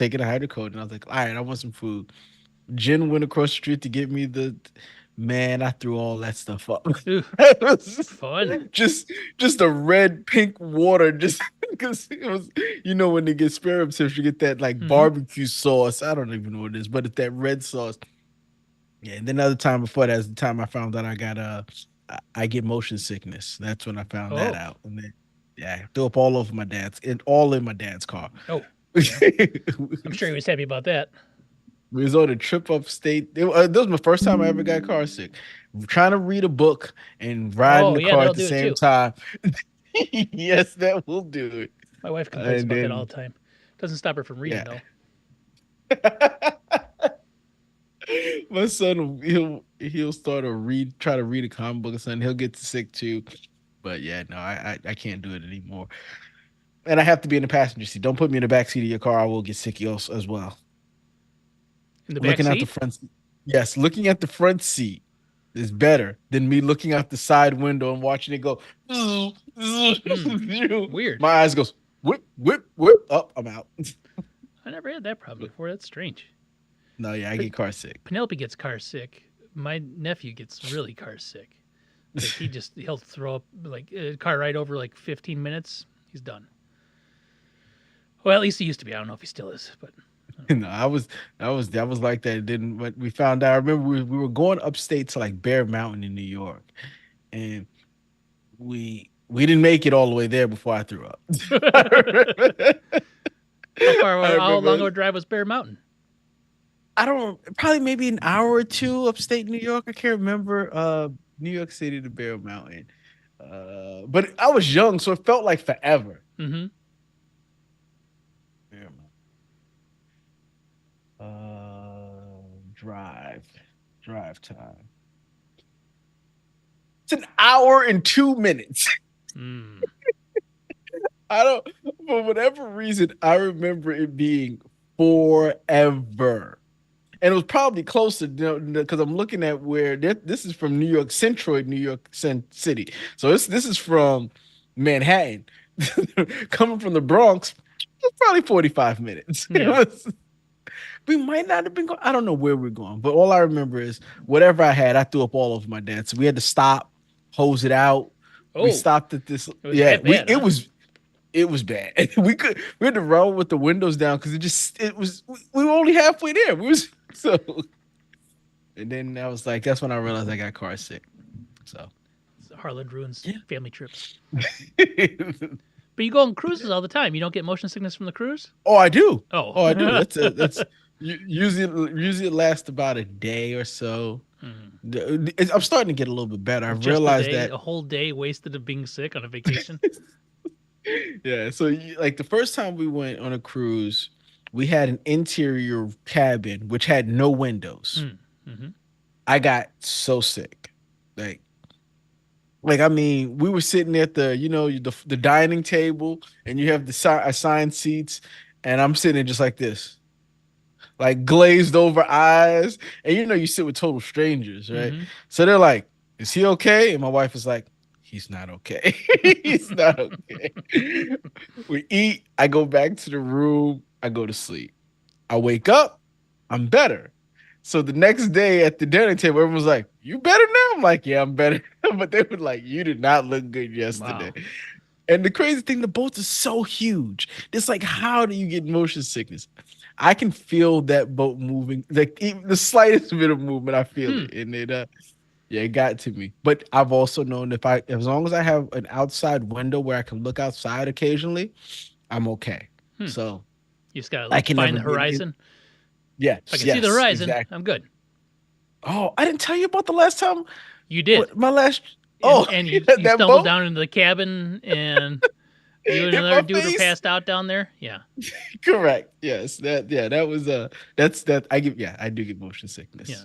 taking a hydrocodone. And I was like, all right, I want some food. Jen went across the street to get me the man. I threw all that stuff up. Ooh, It was fun. just a red pink water, just because it was, when they get spare ribs, you get that like Mm-hmm. barbecue sauce. I don't even know what it is, but it's that red sauce. Yeah, and then another time before that is the time I found out I get motion sickness. That's when I found that Oh, out. And then yeah, I threw up all over my dad's and all in my dad's car. oh, yeah. We I'm sure he was happy about that. was on a trip upstate. That was my first time I ever got car sick. Trying to read a book and ride in Oh, the yeah, car that'll at the do it same too. time. Yes, that will do it. My wife complains about that all And the time. Doesn't stop her from reading yeah. though. My son, he'll try to read a comic book or something. He'll get sick too. But yeah, no, I can't do it anymore. And I have to be in the passenger seat. Don't put me in the back seat of your car. I will get sick as well. In the back Looking out the seat? front seat. Yes, looking at the front seat is better than me looking out the side window and watching it go. Hmm. Weird. My eyes goes whip, whip, whip. Up, I'm out. I never had that problem before. That's strange. No, yeah, I But get car sick. Penelope gets car sick. My nephew gets really car sick. Like he'll throw up like a car ride over like 15 minutes. He's done. Well, at least he used to be. I don't know if he still is, but No, I was like that. Then when we found out, I remember we were going upstate to like Bear Mountain in New York, and we didn't make it all the way there before I threw up. I remember, how far? I How long of remember a drive was Bear Mountain? I don't probably maybe an hour or two upstate New York. I can't remember New York City to Bear Mountain. But I was young, so it felt like forever. Mm-hmm. Bear drive. Drive time. It's an hour and 2 minutes. Mm. I don't for whatever reason, I remember it being forever. And it was probably closer because I'm looking at where this is from New York Centroid, New York City. So this is from Manhattan. Coming from the Bronx, it's probably 45 minutes. Yeah. We might not have been going. I don't know where we're going, but all I remember is whatever I had, I threw up all over my dad. So we had to stop, hose it out. We Oh, stopped at this. it was Yeah, that bad, huh? it was bad. We had to run with the windows down because it was we were only halfway there. We was so and then I was like, that's when I realized I got car sick. So Harland ruins yeah. family trips. But you go on cruises all the time. You don't get motion sickness from the cruise? Oh, I do. Oh. Oh, I do. That's usually it lasts about a day or so. Hmm. I'm starting to get a little bit better. I've Just a realized day, that a whole day wasted of being sick on a vacation. yeah. So like the first time we went on a cruise, we had an interior cabin which had no windows. Mm. Mm-hmm. I got so sick. Like I mean, we were sitting at the dining table and you have the assigned seats and I'm sitting there just like this. Like glazed over eyes. And you sit with total strangers, right? Mm-hmm. So they're like, "Is he okay?" And my wife is like, "He's not okay. He's not okay." We eat. I go back to the room. I go to sleep. I wake up. I'm better. So the next day at the dinner table, everyone's like, "You better now?" I'm like, "Yeah, I'm better." But they were like, "You did not look good yesterday." Wow. And the crazy thing, the boats are so huge. It's like, how do you get motion sickness? I can feel that boat moving, like even the slightest bit of movement, I feel Hmm. it, and yeah, it got to me. But I've also known as long as I have an outside window where I can look outside occasionally, I'm okay. Hmm. So You just gotta I like can find never the get in. horizon. If I Yes, can see the yes, horizon, exactly. I'm good. Oh, I didn't tell you about the last time. You did. What my last? And Oh, and yeah, you that stumbled boat down into the cabin and you and hit another my dude were face. passed out down there. Yeah. Correct. Yes. That was that's that I give yeah, I do get motion Yeah. sickness.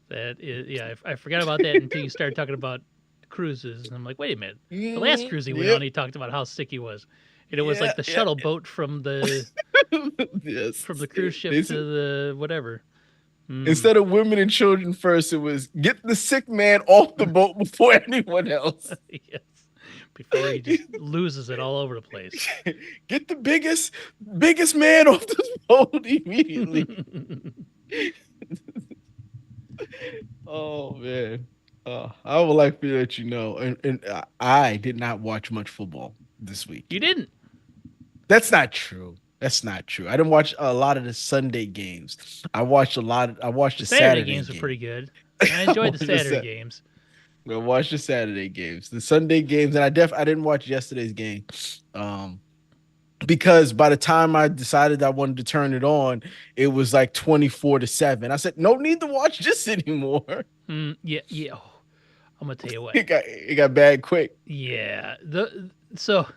That is, yeah, I forgot about that until you started talking about cruises. And I'm like, wait a minute. The last cruise he went on, Yep. he talked about how sick he was. And it was Yeah, like the yeah, shuttle boat from the yes. from the cruise ship They to said, the whatever. Mm. instead of women and children first, it was get the sick man off the boat before anyone else. Yes. before he just loses it all over the place. Get the biggest man off the phone immediately. Oh man. I would like to let you know, and I did not watch much football this You weekend. didn't. That's not true. That's not true. I didn't watch a lot of the Sunday games. I watched The the Saturday Saturday games were game. pretty good. I I enjoyed the watched the Saturday Sa- games. I watched the Saturday games. The Sunday games, and I didn't watch yesterday's game. Um, because by the time I decided I wanted to turn it on, it was like 24-7. I said, no need to watch this anymore. Yeah, yeah. Oh, I'm gonna tell you what. It got bad quick. Yeah. So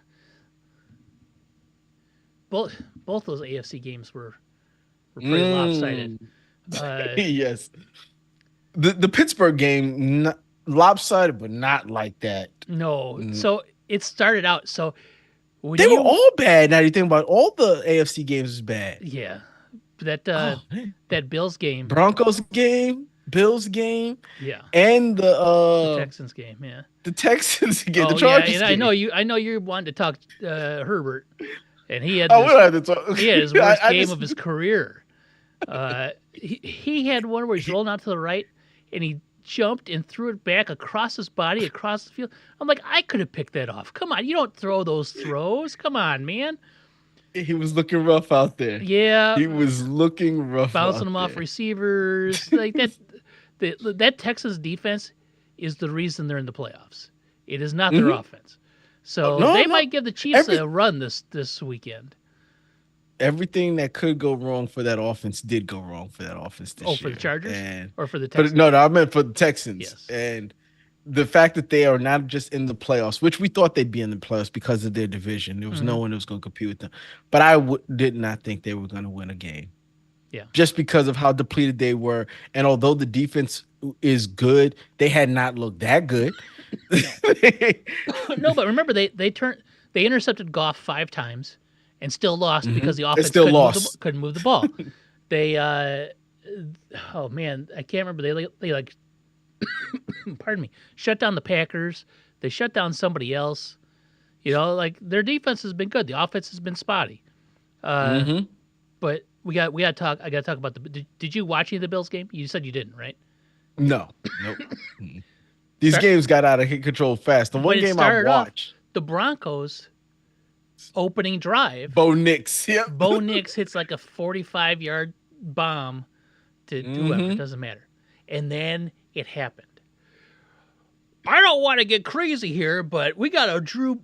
both those AFC games were pretty lopsided. Mm. Uh, Yes. The Pittsburgh game, lopsided, but not like that. no. Mm. So it started out. So when They were you all bad. Now you think about it, all the AFC games is bad. yeah that Oh man. that Bills game. Broncos game, Bills game, Yeah. and The Texans game. Yeah. the Texans game, the Oh yeah, Chargers and I know game. you. I know you wanted to talk Herbert, and he had Oh, we this. don't have to talk. He had his worst I game just of his career. He had one where he's rolling out to the right, and he jumped and threw it back across his body, across the field. I'm like, I could have picked that off. Come on, you don't throw those throws. Come on, man. he was looking rough out there. Yeah, He was looking rough bouncing out them off there. receivers like that. That Texas defense is the reason they're in the playoffs. It is not their Hmm. offense. So No, they no. might give the Chiefs Every a run this weekend. everything that could go wrong for that offense did go wrong for that offense Oh, this for the year. Chargers And or for the but Texans? no, I meant for the Texans. Yes. And the fact that they are not just in the playoffs, which we thought they'd be in the playoffs because of their division. There was no Mhm. one that was going to compete with them. But did not think they were going to win a game. Yeah. Just because of how depleted they were. And although the defense is good, they had not looked that good. No, but remember they intercepted Goff 5 times and still lost because the They offense still lost. couldn't move the ball. They oh man, I can't remember. They like pardon me, shut down the Packers. They shut down somebody else. You know, like their defense has been good. The offense has been spotty. Hmm. But we got to talk. I got to talk about the. Did you watch any of the Bills game? You said you didn't, right? No, nope. Mm-mm. These Start, games got out of control fast. The but one it game I started off watched, the Broncos opening drive. Bo Nix. Yep. Bo Nix hits like a 45-yard bomb to whoever. It doesn't matter. And then it happened. I don't want to get crazy here, but we got a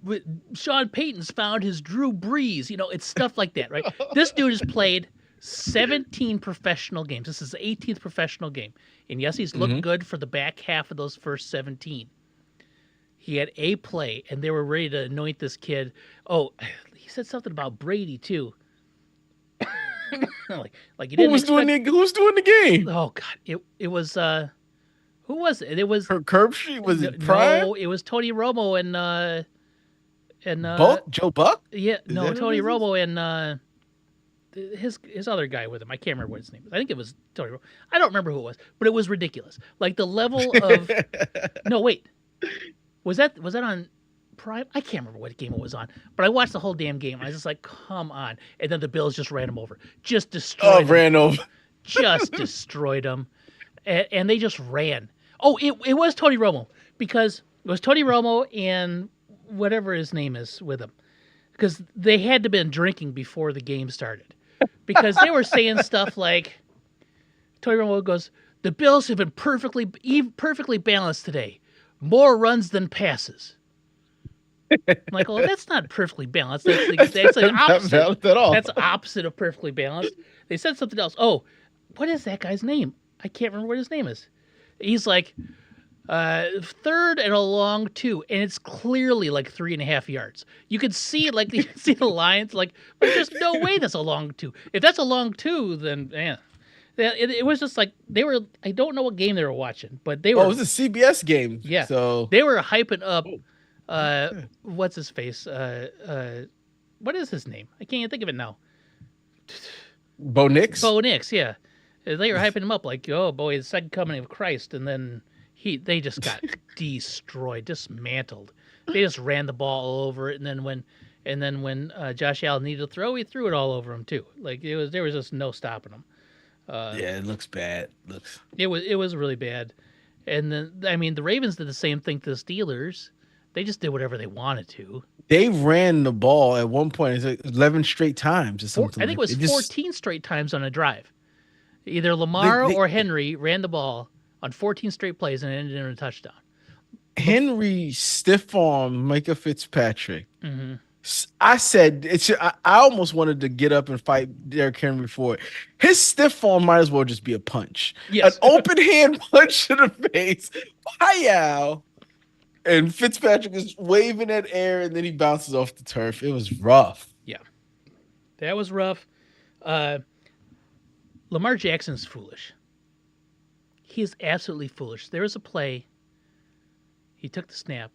Sean Payton's found his Drew Brees. You know, it's stuff like that, right? This dude has played 17 professional games. This is the 18th professional game. And yes, he's looked good for the back half of those first 17. He had a play, and they were ready to anoint this kid. Oh, he said something about Brady, too. like you didn't expect. Who's doing the game? Oh, God. It was, who was it? It was, Curb Street, was it Prime? no, it was Tony Romo and Buck? Joe Buck? yeah, Is no, that who Tony this is? Romo and his other guy with him. I can't remember what his name is. I think it was Tony Romo. I don't remember who it was, but it was ridiculous. Like the level of no, wait, was that on Prime? I can't remember what game it was on, but I watched the whole damn game. And I was just like, come on! And then the Bills just ran him over, just Oh, destroyed him, ran over. just destroyed him, and they just ran. Oh, it was Tony Romo because it was Tony Romo and whatever his name is with him because they had to been drinking before the game started because they were saying stuff like Tony Romo goes, "The Bills have been perfectly balanced today, more runs than passes." I'm like, well, that's not perfectly balanced. That's the Not opposite. balanced at all. That's the opposite of perfectly balanced. They said something else. Oh, what is that guy's name? I can't remember what his name is. He's like third and a long 2, and it's clearly like 3.5 yards. You could see like you can see the lines. Like, but there's no way that's a long 2. If that's a long 2, then man, it was just like they were. I don't know what game they were watching, but they were. Oh, it was a CBS game. Yeah, So they were hyping up. okay. What's his face? What is his name? I can't even think of it now. Bo Nix. Bo Nix, yeah. They were hyping him up like, oh boy, the second coming of Christ, and then they just got destroyed, dismantled. They just ran the ball all over it, and then when Josh Allen needed to throw, he threw it all over him too. Like there was just no stopping him. Uh, Yeah, it looks bad. Looks. it was really bad. And then I mean the Ravens did the same thing to the Steelers. They just did whatever they wanted to. They ran the ball at one point. It's like 11 straight times or I something think it like was that. It just 14 straight times on a drive. Either they, Lamar they or Henry ran the ball on 14 straight plays and it ended in a touchdown. Henry stiff arm Micah Fitzpatrick. Mm-hmm. I said it's. I almost wanted to get up and fight Derrick Henry for it. His stiff arm might as well just be a punch, an Yes. open hand punch to the face. Wow! And Fitzpatrick is waving at air, and then he bounces off the turf. It was rough. Yeah. That was rough. Uh, Lamar Jackson's foolish. He is absolutely foolish. There was a play. He took the snap,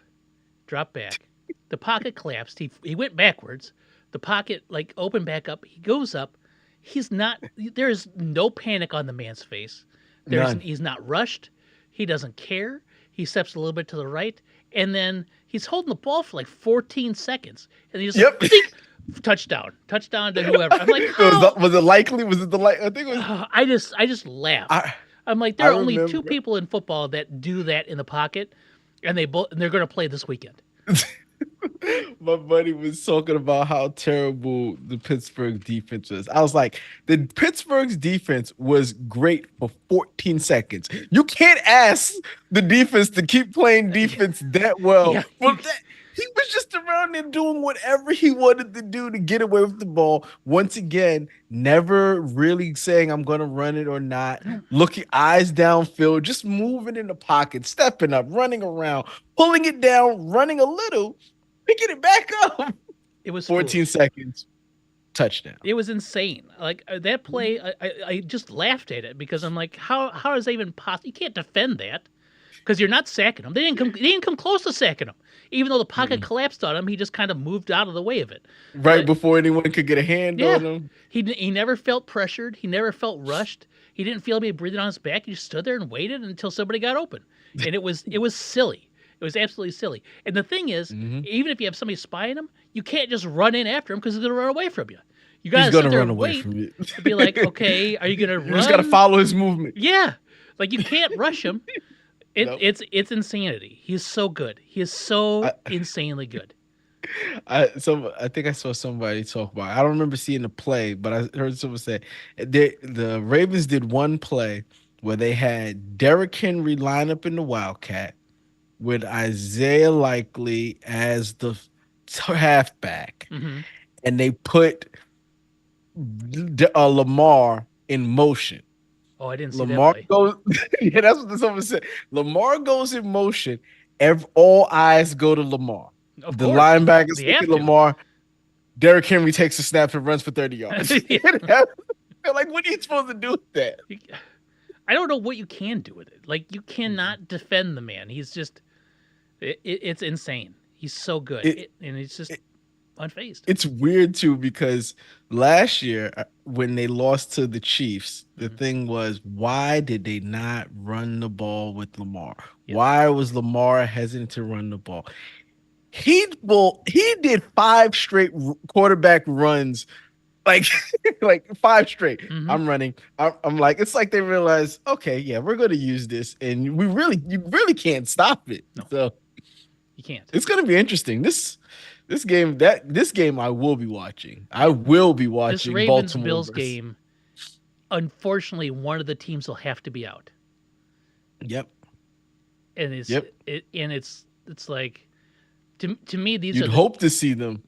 dropped back. The pocket collapsed. He went backwards. The pocket like opened back up. He goes up. He's not. There is no panic on the man's face. None. He's not rushed. He doesn't care. He steps a little bit to the right, and then he's holding the ball for like 14 seconds, and he just Yep. dink, touchdown to whoever. I'm like, how? Was it likely? Was it the like? I think it was. I just laughed. I I'm like, I there are only two remember. people in football that do that in the pocket, and they're going to play this weekend. My buddy was talking about how terrible the Pittsburgh defense was. I was like, the Pittsburgh's defense was great for 14 seconds. You can't ask the defense to keep playing defense that well. Yeah, Well, he was just around there doing whatever he wanted to do to get away with the ball. Once again, never really saying I'm going to run it or not. Looking eyes downfield, just moving in the pocket, stepping up, running around, pulling it down, running a little, picking it back up. it was 14 foolish. seconds, touchdown. It was insane. Like that play, I just laughed at it because I'm like, how is that even possible? You can't defend that because you're not sacking him. They didn't come close to sacking him. Even though the pocket collapsed on him, he just kind of moved out of the way of it. Right before anyone could get a hand Yeah, on him. he never felt pressured. He never felt rushed. He didn't feel anybody breathing on his back. He just stood there and waited until somebody got open, and it was silly. It was absolutely silly. And the thing is, Mhm. even if you have somebody spying him, you can't just run in after him because he's going to run away from you. You got He's to going sit to there run and away wait from you. to be like, okay, are you going to You just got to run? follow his movement. Yeah, like you can't rush him. Nope. It's insanity. He's so good. He is so I, insanely good. I think I saw somebody talk about it. I don't remember seeing the play, but I heard someone say the Ravens did one play where they had Derrick Henry line up in the Wildcat with Isaiah Likely as the halfback, Hmm. and they put Lamar in motion. Oh, I didn't see that Lamar play. goes, yeah, that's what someone said. Lamar goes in motion. All eyes go to Lamar. Of The course, linebackers they look have at to. Lamar. Derrick Henry takes a snap and runs for 30 yards. Yeah. They're like, what are you supposed to do with that? I don't know what you can do with it. Like you cannot defend the man. He's just it's insane. He's so good, It, and he's just unfazed. it's weird too because last year when they lost to the Chiefs, the Hmm. thing was why did they not run the ball with Lamar? Yes. Why was Lamar hesitant to run the ball? He did five straight quarterback runs, like like five straight. Hmm. I'm running. I'm like it's like they realize, okay, yeah, we're going to use this, and you really can't stop it. No, So you can't. it's going to be interesting. This game I will be watching. I will be This watching Ravens Baltimore Bills versus. game, unfortunately, one of the teams will have to be out, Yep. and it's Yep. it's like to me these are You'd the hope to see them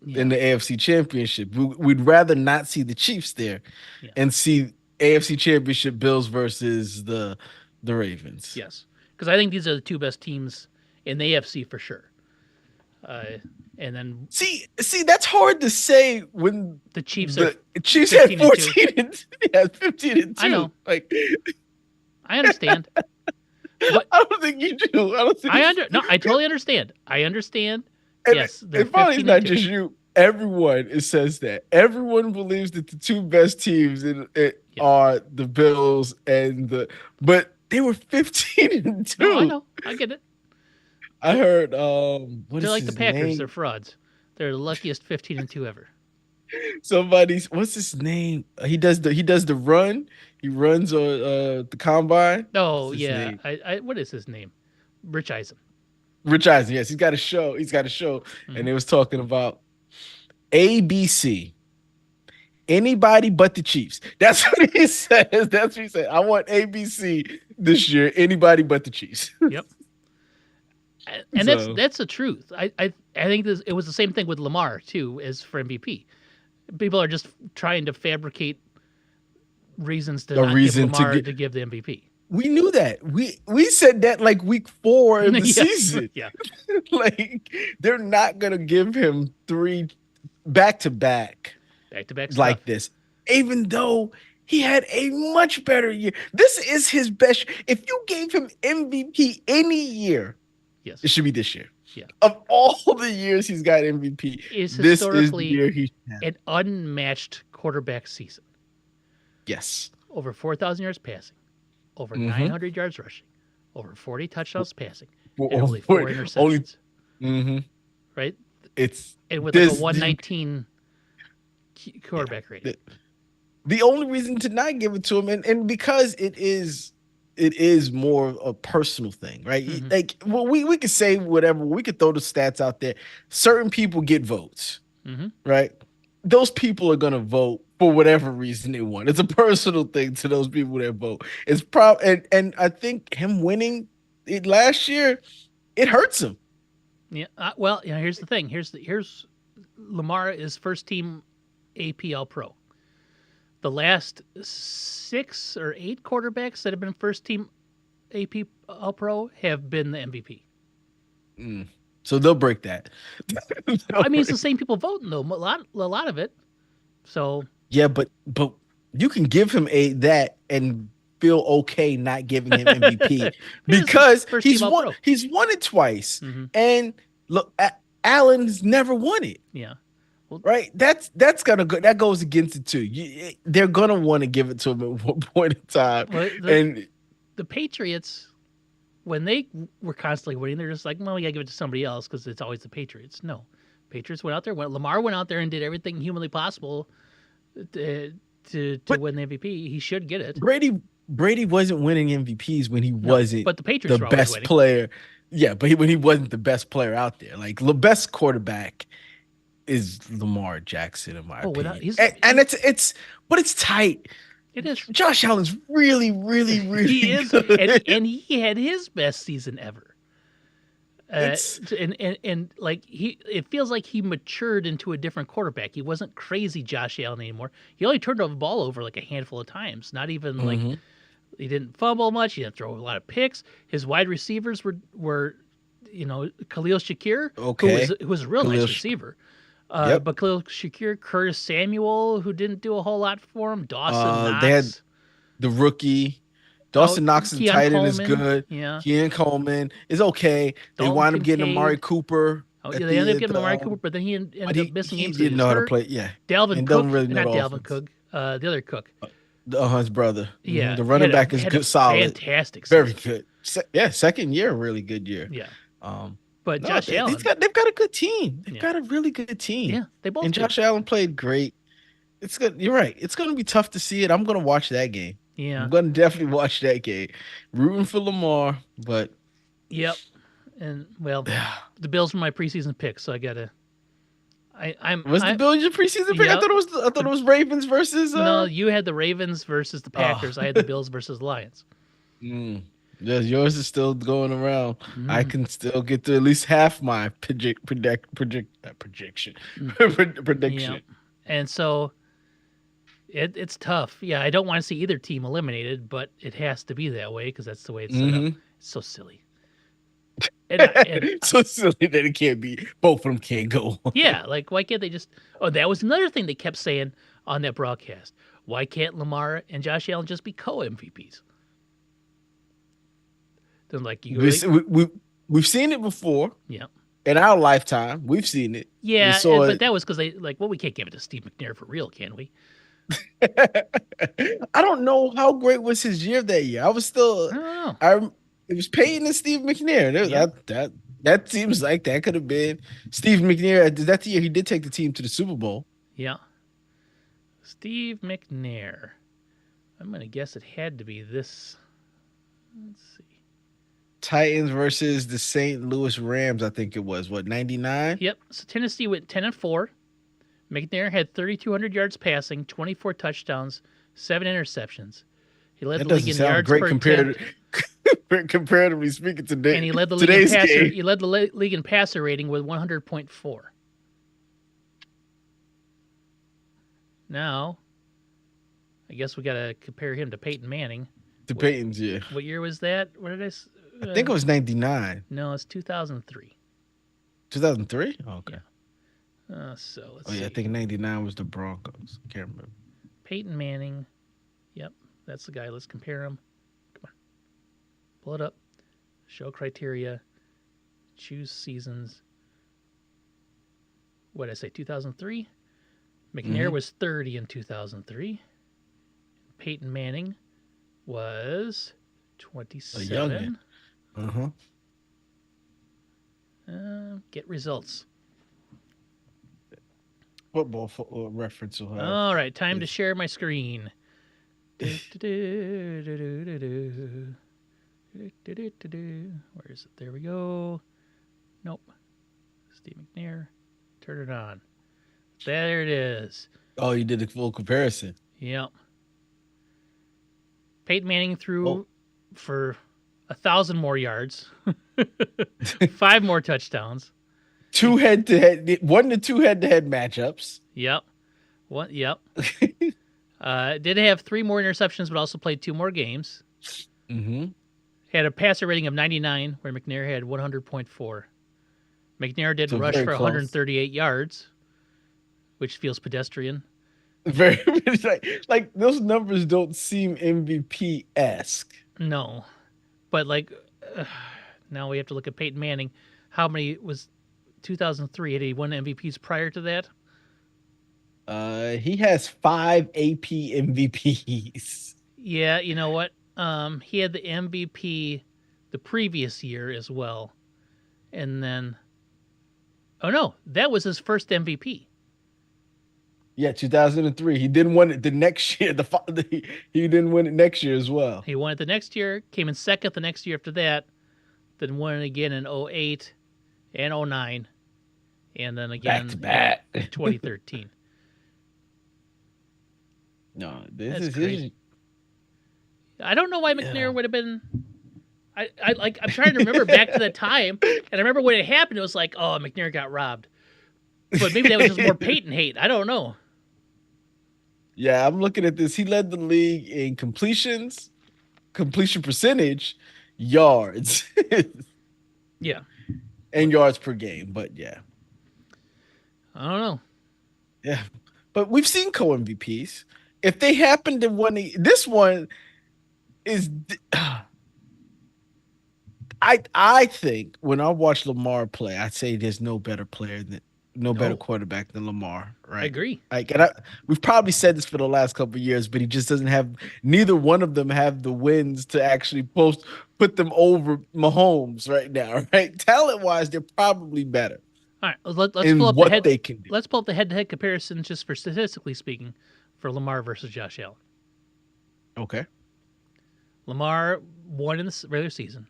yeah in the AFC Championship. We'd rather not see the Chiefs there yeah and see AFC Championship Bills versus the Ravens. yes because I think these are the two best teams in the AFC for sure. And then See, that's hard to say when the Chiefs are the Chiefs had 15 and 2. 14 and yeah, 15 and 2. I know. Like I understand, but I don't think you do. I don't think no, I totally understand. I understand. and, Yes, they're and probably it's 15 not and 2. just you. Everyone it says that. Everyone believes that the two best teams Yeah. are the Bills and but they were 15 and No, I 2. know. I get it. I heard what They're is like the his Packers. They're name? frauds. They're the luckiest 15-2 ever. Somebody's what's his name? He does the run. He runs on the combine. What's Oh his yeah, name? I what is his name? Rich Eisen. Rich Eisen. Yes, he's got a show. He's got a show, and Hmm. they was talking about ABC. Anybody but the Chiefs. That's what he says. That's what he said. I want ABC this year. Anybody but the Chiefs. Yep. And that's So that's the truth. I think it was the same thing with Lamar too as for MVP. People are just trying to fabricate reasons to a not give reason to Lamar get. to give the MVP. We knew that. We said that like week 4 of the Yes, season. yeah, Like they're not gonna give him 3 back to back back to back like stuff. this, even though he had a much better year. This is his best. If you gave him MVP any year, Yes, it should be this year. yeah, Of all the years he's got MVP, is this is the historically year he should have. an unmatched quarterback season. Yes. Over 4,000 yards passing, over Mm-hmm. 900 yards rushing, over 40 touchdowns passing, and Well, only four only. interceptions. Mm-hmm. Right, It's and with like a this. 119 Yeah. quarterback rating. The only reason to not give it to him, and because it is more a personal thing, right? Hmm. Like, well, we could say whatever, we could throw the stats out there. Certain people get votes, Hmm. right? Those people are gonna vote for whatever reason they want. It's a personal thing to those people that vote. It's and I think him winning it last year, it hurts him. Yeah. Well, here's the thing. Here's Lamar is first team APL Pro. The last 6 or 8 quarterbacks that have been first team APL Pro have been the MVP. Mm. So they'll break that. They'll I mean, it's the break- same people voting though. A lot of it. So Yeah, but you can give him a that and feel okay not giving him MVP this is because first team he's All won Pro. he's won it twice. Hmm. And look, Allen's never won it. Yeah. Well, Right? That's gonna go that goes against it too. They're gonna want to give it to him at one point in time. well, And the Patriots, when they were constantly winning, they're just like, well, we gotta give it to somebody else because it's always the Patriots. No, Patriots went out there. Lamar went out there and did everything humanly possible to but win the MVP. He should get it. Brady wasn't winning MVPs when he No, wasn't but the Patriots the were always best winning. player. Yeah, but when he wasn't the best player out there. Like the best quarterback is Lamar Jackson, in my Oh, without opinion. And it's but it's tight. it is. Josh Allen's really, really, He really is, good. and he had his best season ever. It's And like it feels like he matured into a different quarterback. He wasn't crazy Josh Allen anymore. He only turned the ball over like a handful of times. Not even like Mhm. he didn't fumble much. He didn't throw a lot of picks. His wide receivers were Khalil Shakir, Okay. who was a real Khalil nice Sh- receiver. Yep. But Khalil Shakir, Curtis Samuel, who didn't do a whole lot for him. Dawson They had Knox. the rookie. Oh, Dawson Knox is Keon tight end is Coleman. good. Yeah. Kean Coleman is okay. They Dalton wind up getting Amari Kincaid. Cooper Oh, yeah, at they ended the up end. getting Amari Cooper, but then he But ended up missing he games because he didn't was know how to hurt. play. Yeah. Dalvin And don't Cook, really know not the Dalvin offense. Cook, the other Cook. His brother. Yeah, The running back is had a good, solid, fantastic very season. good. Yeah, second year, really good year. Yeah, Um, but no, Josh Allen, they've got a good team. They've yeah, got a really good team. yeah, they both And do. Josh Allen played great. It's good. You're right. It's going to be tough to see it. I'm going to watch that game. Yeah, I'm going to definitely watch that game. Rooting for Lamar, but yep. And well, the Bills were my preseason pick, so I gotta. was the Bills your preseason pick? Yep. I thought it was Ravens versus No, you had the Ravens versus the oh. Packers. I had the Bills versus the Lions. Mm. Yes, yours is still going around. I Mm. can still get to at least half my projection Yeah, prediction. and so it's tough. Yeah, I don't want to see either team eliminated, but it has to be that way because that's the way it's set up. Hmm. It's so silly. And So silly that it can't be. Both of them can't go. yeah, like why can't they just? Oh, that was another thing they kept saying on that broadcast. Why can't Lamar and Josh Allen just be co MVPs? Then like you, We've seen it before yeah, in our lifetime. We've seen it. We yeah, saw but it. that was because they like, well, we can't give it to Steve McNair for real, can we? I don't know how great was his year that year. I was still I don't know. I it was Peyton and Steve McNair. Yeah. That That seems like that could have been Steve McNair. That's the year he did take the team to the Super Bowl. Yeah. Steve McNair. I'm going to guess it had to be this. Let's see. Titans versus the St. Louis Rams, I think it was. What, 99? Yep. So Tennessee went 10-4. McNair had 3,200 yards passing, 24 touchdowns, 7 interceptions. He led That the league doesn't in sound yards great per attempt, comparatively speaking and he led the league in today's passer. game. He led the league in passer rating with 100.4. Now, I guess we got to compare him to Peyton Manning. The Peytons, yeah. What year was that? What did I think it was 99. No, it's 2003. 2003? Oh, okay. Yeah. So let's Oh, yeah, see. I think 99 was the Broncos. Can't remember. Peyton Manning. Yep, that's the guy. Let's compare him. Come on. Pull it up. Show criteria. Choose seasons. What did I say? 2003? McNair was 30 in 2003. Peyton Manning was A 27. youngin. Uh-huh. Get results. Football reference will have. All right, time to Yes. share my screen. Where is it? There we go. Nope. Steve McNair. Turn it on. There it is. Oh, you did a full comparison. Yep. Peyton Manning Oh. threw for 1,000 more yards, 5 more touchdowns. Two head-to-head, 1 to 2 head-to-head matchups. Yep. What? Yep. Did have 3 more interceptions, but also played 2 more games. Mm-hmm. Had a passer rating of 99, where McNair had 100.4. McNair did So rush very for close. 138 yards, which feels pedestrian. Very like those numbers don't seem MVP-esque. No, but like now we have to look at Peyton Manning. How many was 2003? Had he won MVPs prior to that? He has 5 AP MVPs. Yeah, you know what? He had the MVP the previous year as well, and then oh no, that was his first MVP. Yeah, 2003. He didn't win it the next year. He didn't win it next year as well. He won it the next year, came in second the next year after that, then won it again in 08 and 09, and then Back to again back. in 2013. No, this That's is crazy. I don't know why Yeah. McNair would have been. I'm trying to remember back to that time, and I remember when it happened. It was like, oh, McNair got robbed, but maybe that was just more Peyton hate. I don't know. Yeah, I'm looking at this. He led the league in completions, completion percentage, yards, Yeah, and yards per game. But yeah, I don't know. yeah. But we've seen co MVPs. If they happen to win, this one is. I think when I watch Lamar play, I'd say there's no better No, quarterback than Lamar, I right? agree. Like, we've probably said this for the last couple of years, but he just doesn't have. Neither one of them have the wins to actually put them over Mahomes right now, right? Talent wise, they're probably better All right, let's pull in up the what head. they can do. Let's pull up the head-to-head comparison just for statistically speaking, for Lamar versus Josh Allen. Okay. Lamar won in the regular season.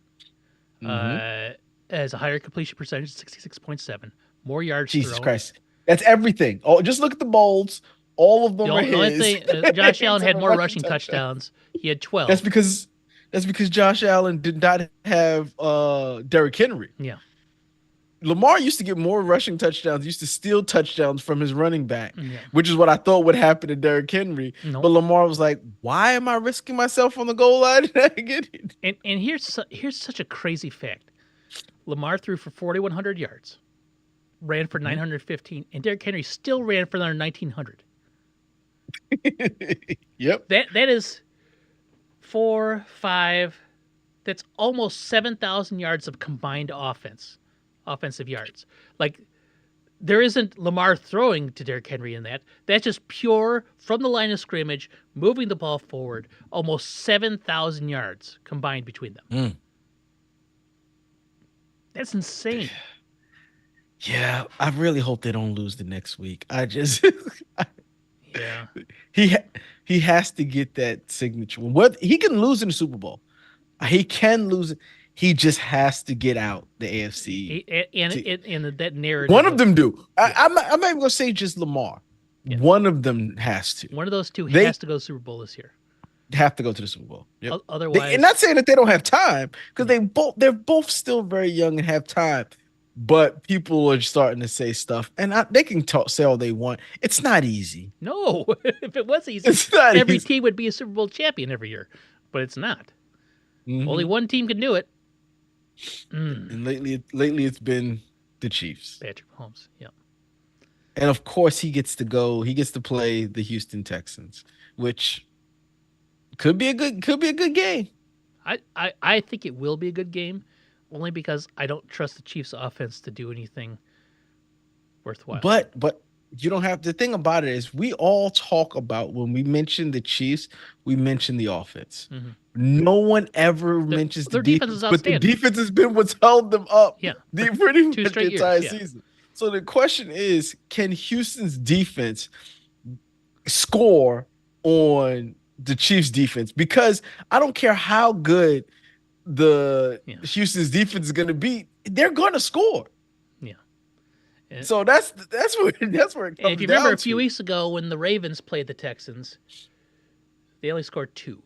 Mm-hmm. Has a higher completion percentage, 66.7. More yards Jesus thrown. Christ, that's everything. Oh, just look at the bolds. All of them are The only his. thing, Josh Allen had Except for more rushing touchdowns. He had 12. That's because Josh Allen did not have Derrick Henry. Yeah. Lamar used to get more rushing touchdowns, used to steal touchdowns from his running back, Yeah. which is what I thought would happen to Derrick Henry. Nope. But Lamar was like, "Why am I risking myself on the goal line?" And here's such a crazy fact. Lamar threw for 4,100 yards, ran for 915, and Derrick Henry still ran for another 1,900. Yep. That is 4, 5. That's almost 7,000 yards of combined offensive yards. Like, there isn't Lamar throwing to Derrick Henry in that. That's just pure from the line of scrimmage, moving the ball forward. Almost 7,000 yards combined between them. That's insane. Yeah, I really hope they don't lose the next week. I just Yeah. he he has to get that signature. What he can lose in the Super Bowl. He can lose it. He just has to get out the AFC. And that One narrative of of them do. yeah, I'm not even gonna say just Lamar. yeah. One of them has to. One of those two They has to go to Super Bowl this year. have to go to the Super Bowl. Yep. And not Otherwise, saying that they don't have time because no, they're both still very young and have time. But people are starting to say stuff, and they can say all they want. It's not easy. no. If it was easy, It's not every easy. team would be a Super Bowl champion every year. But it's not. Only Hmm. one team can do it. And lately it's been the Chiefs. Patrick Mahomes. Yeah. And of course, he gets to go. He gets to play the Houston Texans, which could be a good game. I think it will be a good game, only because I don't trust the Chiefs' offense to do anything worthwhile. But you don't have the thing about it is we all talk about when we mention the Chiefs, we mention the offense. Mm-hmm. No one ever mentions the Their defense is defense, but the outstanding. defense has been what's held them up Yeah, the for pretty two much the straight years. entire Yeah. season. So the question is, can Houston's defense score on the Chiefs defense? Because I don't care how good the Yeah. Houston's defense is going to be, they're going to score. Yeah. And, So that's where it and if comes you remember down a few to. weeks ago when the Ravens played the Texans, they only scored 2.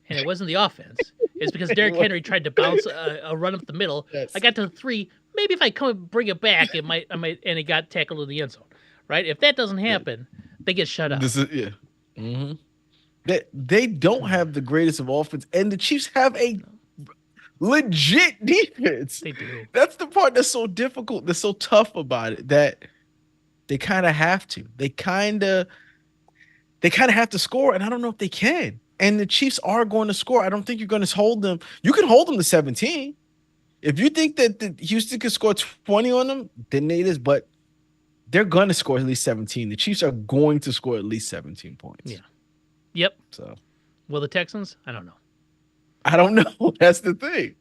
And it wasn't the offense. It's because Derrick Henry tried to bounce a run up the middle. Yes. I got to 3. Maybe if I come and bring it back, I might, and it got tackled in the end zone. Right? If that doesn't happen, they get shut out. This is yeah. Hmm. They don't have the greatest of offense, and the Chiefs have a legit defense. They do. That's the part that's so difficult, that's so tough about it. That they kind of have to. They kind of have to score, and I don't know if they can. And the Chiefs are going to score. I don't think you're going to hold them. You can hold them to 17. If you think that the Houston could score 20 on them, then it is. But they're going to score at least 17. The Chiefs are going to score at least 17 points. Yeah. Yep. So Will the Texans? I don't know. I don't know. That's the thing.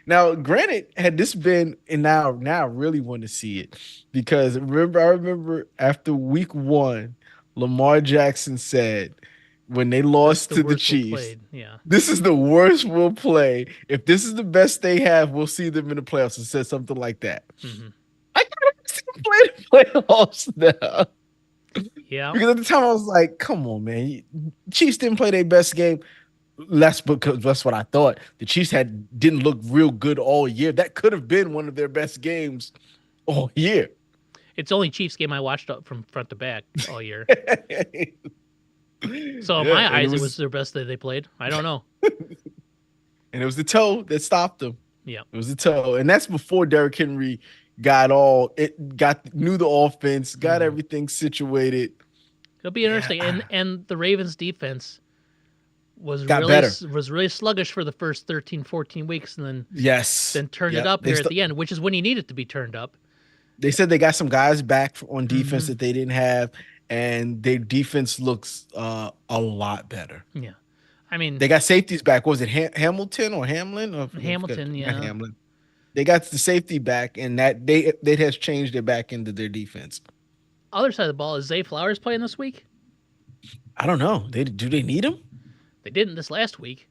Now, granted, had this been, and now I really want to see it because I remember after week 1, Lamar Jackson said when they That's lost the to the worst we'll Chiefs, played. Yeah. this is the worst we'll play. If this is the best they have, we'll see them in the playoffs. And said something like that. Mm-hmm. I kind of see them play the playoffs now. Yeah. Because at the time I was like, come on, man. Chiefs didn't play their best game. That's because that's what I thought. The Chiefs didn't look real good all year. That could have been one of their best games all year. It's the only Chiefs game I watched up from front to back all year. So in Yeah, my and eyes, it was their best that they played. I don't know. and it was the toe that stopped them. Yeah. It was the toe, and that's before Derrick Henry knew the offense, got everything situated. It'll be interesting. And the Ravens defense was Got really better. was really sluggish for the first 13, 14 weeks, and Yes. then turned it Yep. up here at the end, which is when you need it to be turned up. They said they got some guys back on defense Mm-hmm. that they didn't have, and their defense looks a lot better. Yeah. I mean, They got safeties back. Was it Hamilton or Hamlin? Or, Hamilton, yeah. Not Hamlin. They got the safety back, and that has changed their back into their defense. other side of the ball, is Zay Flowers playing this week? I don't know. Do they need him? They didn't this last week.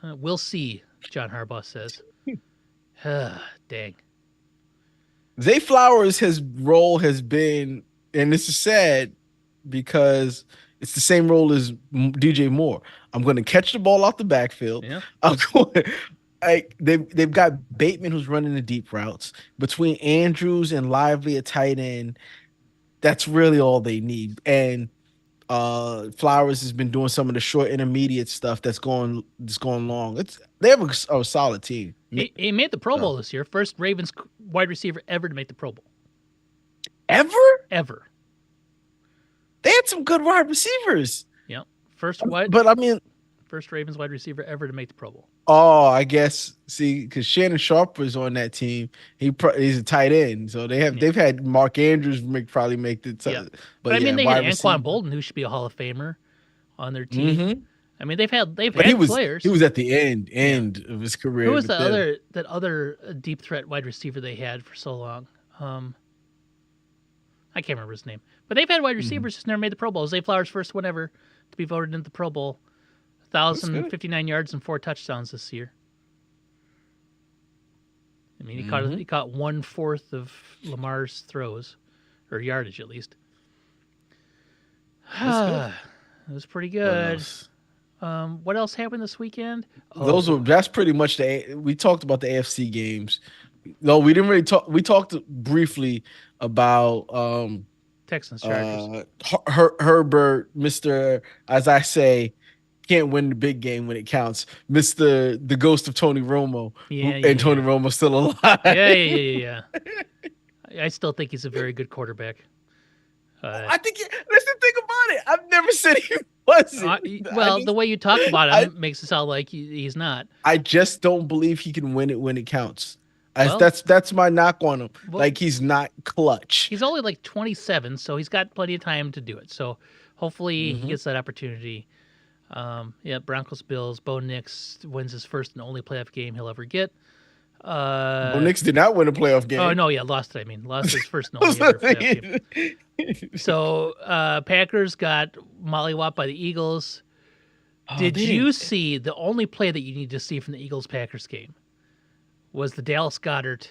We'll see, John Harbaugh says. Dang. Zay Flowers, his role has been, and this is sad because it's the same role as DJ Moore. I'm going to catch the ball off the backfield. Yeah. I'm going. They've got Bateman who's running the deep routes between Andrews and Lively at tight end. That's really all they need. And Flowers has been doing some of the short intermediate stuff that's going long. They have a solid team. He made the Pro Bowl this year. First Ravens wide receiver ever to make the Pro Bowl. Ever? Ever. They had some good wide receivers. Yeah. First Ravens wide receiver ever to make the Pro Bowl. Oh, I guess because Shannon Sharp was on that team. He's a tight end, so they've had Mark Andrews make the. But I mean, they had Anquan Bolden, who should be a Hall of Famer, on their team. Mm-hmm. I mean, they've But he had was he players. was at the end Yeah. end of his Who career was with them. that other deep threat wide receiver they had for so long? Um, I can't remember his name. But they've had wide Mhm. receivers just never made the Pro Bowl. Zay Flowers' first one ever to be voted into the Pro Bowl. That's good. 1,059 yards and 4 touchdowns this year. I mean, Hmm. he caught 1/4 of Lamar's throws, or yardage at least. That's good. It was pretty What good. else? What else happened this weekend? Those were Oh, that's pretty much we talked about the AFC games. No, we didn't really talk. We talked briefly about Texans Chargers. Herbert, Mister, as I say, can't win the big game when it counts. Mister, the ghost of Tony Romo, Yeah, and yeah, Tony yeah, Romo's still yeah, alive. yeah, yeah, yeah. I still think he's a very good quarterback. Uh, I think that's the thing about it. I've never said he wasn't. I well, the just way you talk about I him makes it sound like he's not. I just don't believe he can win it when it counts. Well, That's my knock on him. well, Like he's not clutch. he's only like 27, so he's got plenty of time to do it. So hopefully he Hmm. gets that opportunity. Yeah, Broncos Bills. Bo Nix wins his first and only playoff game he'll ever get. Bo Uh, Nix did not win a playoff oh game. no, yeah, lost it. I mean, lost his first and only What's the ever playoff game. thing? So Packers got mollywopped by the Eagles. Oh, Did they you didn't. see the only play that you need to see from the Eagles Packers game was the Dallas Goddard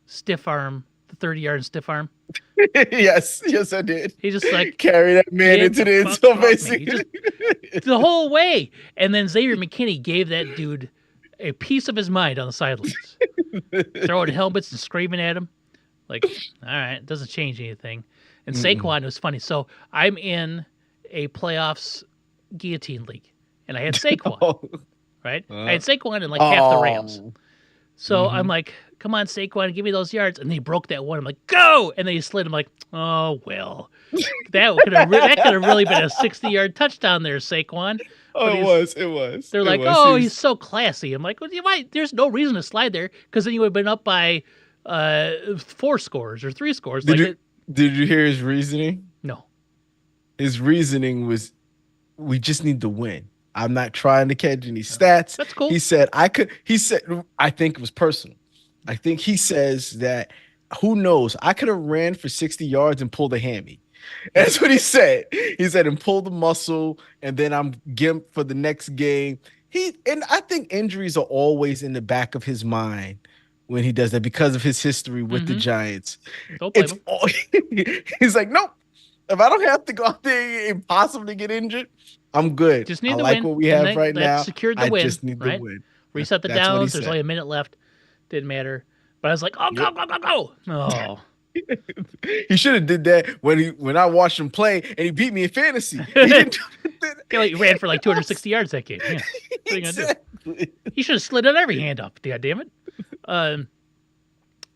stiff arm, the 30-yard stiff arm? Yes, yes, I did. He just like Carry that man get into the the end fuck zone, off me. He basically. just the whole way. And then Xavier McKinney gave that dude a piece of his mind on the sidelines, throwing helmets and screaming at him. Like, all right, it doesn't change anything. And Mm-mm. Saquon was funny. So I'm in a playoffs guillotine league, and I had Saquon, Oh, right? I uh, had Saquon in like half the Rams. oh. So I'm Mhm. like, come on, Saquon, give me those yards. And they broke that one. I'm like, go! And then he slid. I'm like, oh, well. That could have really been a 60-yard touchdown there, Saquon. But Oh, it was, it was, they're it like, was. oh, he's He's so classy. I'm like, well, you might. There's no reason to slide there because then you would have been up by 4 scores or 3 scores. did Like you it. did you hear his reasoning? No. His reasoning was we just need to win. I'm not trying to catch any No. stats. That's cool. He said I think it was personal. I think he says that who knows? I could have ran for 60 yards and pulled a hammy. Yeah. That's what he said. He said and pull the muscle and then I'm gimped for the next game. And I think injuries are always in the back of his mind when he does that because of his history with the Mm-hmm. Giants. Don't blame It's him. all he's like, nope. If I don't have to go out there and possibly get injured, I'm good. Just I need the like win. what we And have right that now. secured the I win, just need the right? win. Reset the That's what he downs. There's said. only a minute left. Didn't matter. But I was like, oh, go, Yep. go, go, go. Oh. He should have did that when I watched him play and he beat me in fantasy. He didn't do that. Yeah, he ran for like Yes, 260 yards that game. Yeah. What are you going to do? exactly. He should have slid on every hand up. God damn it. Um,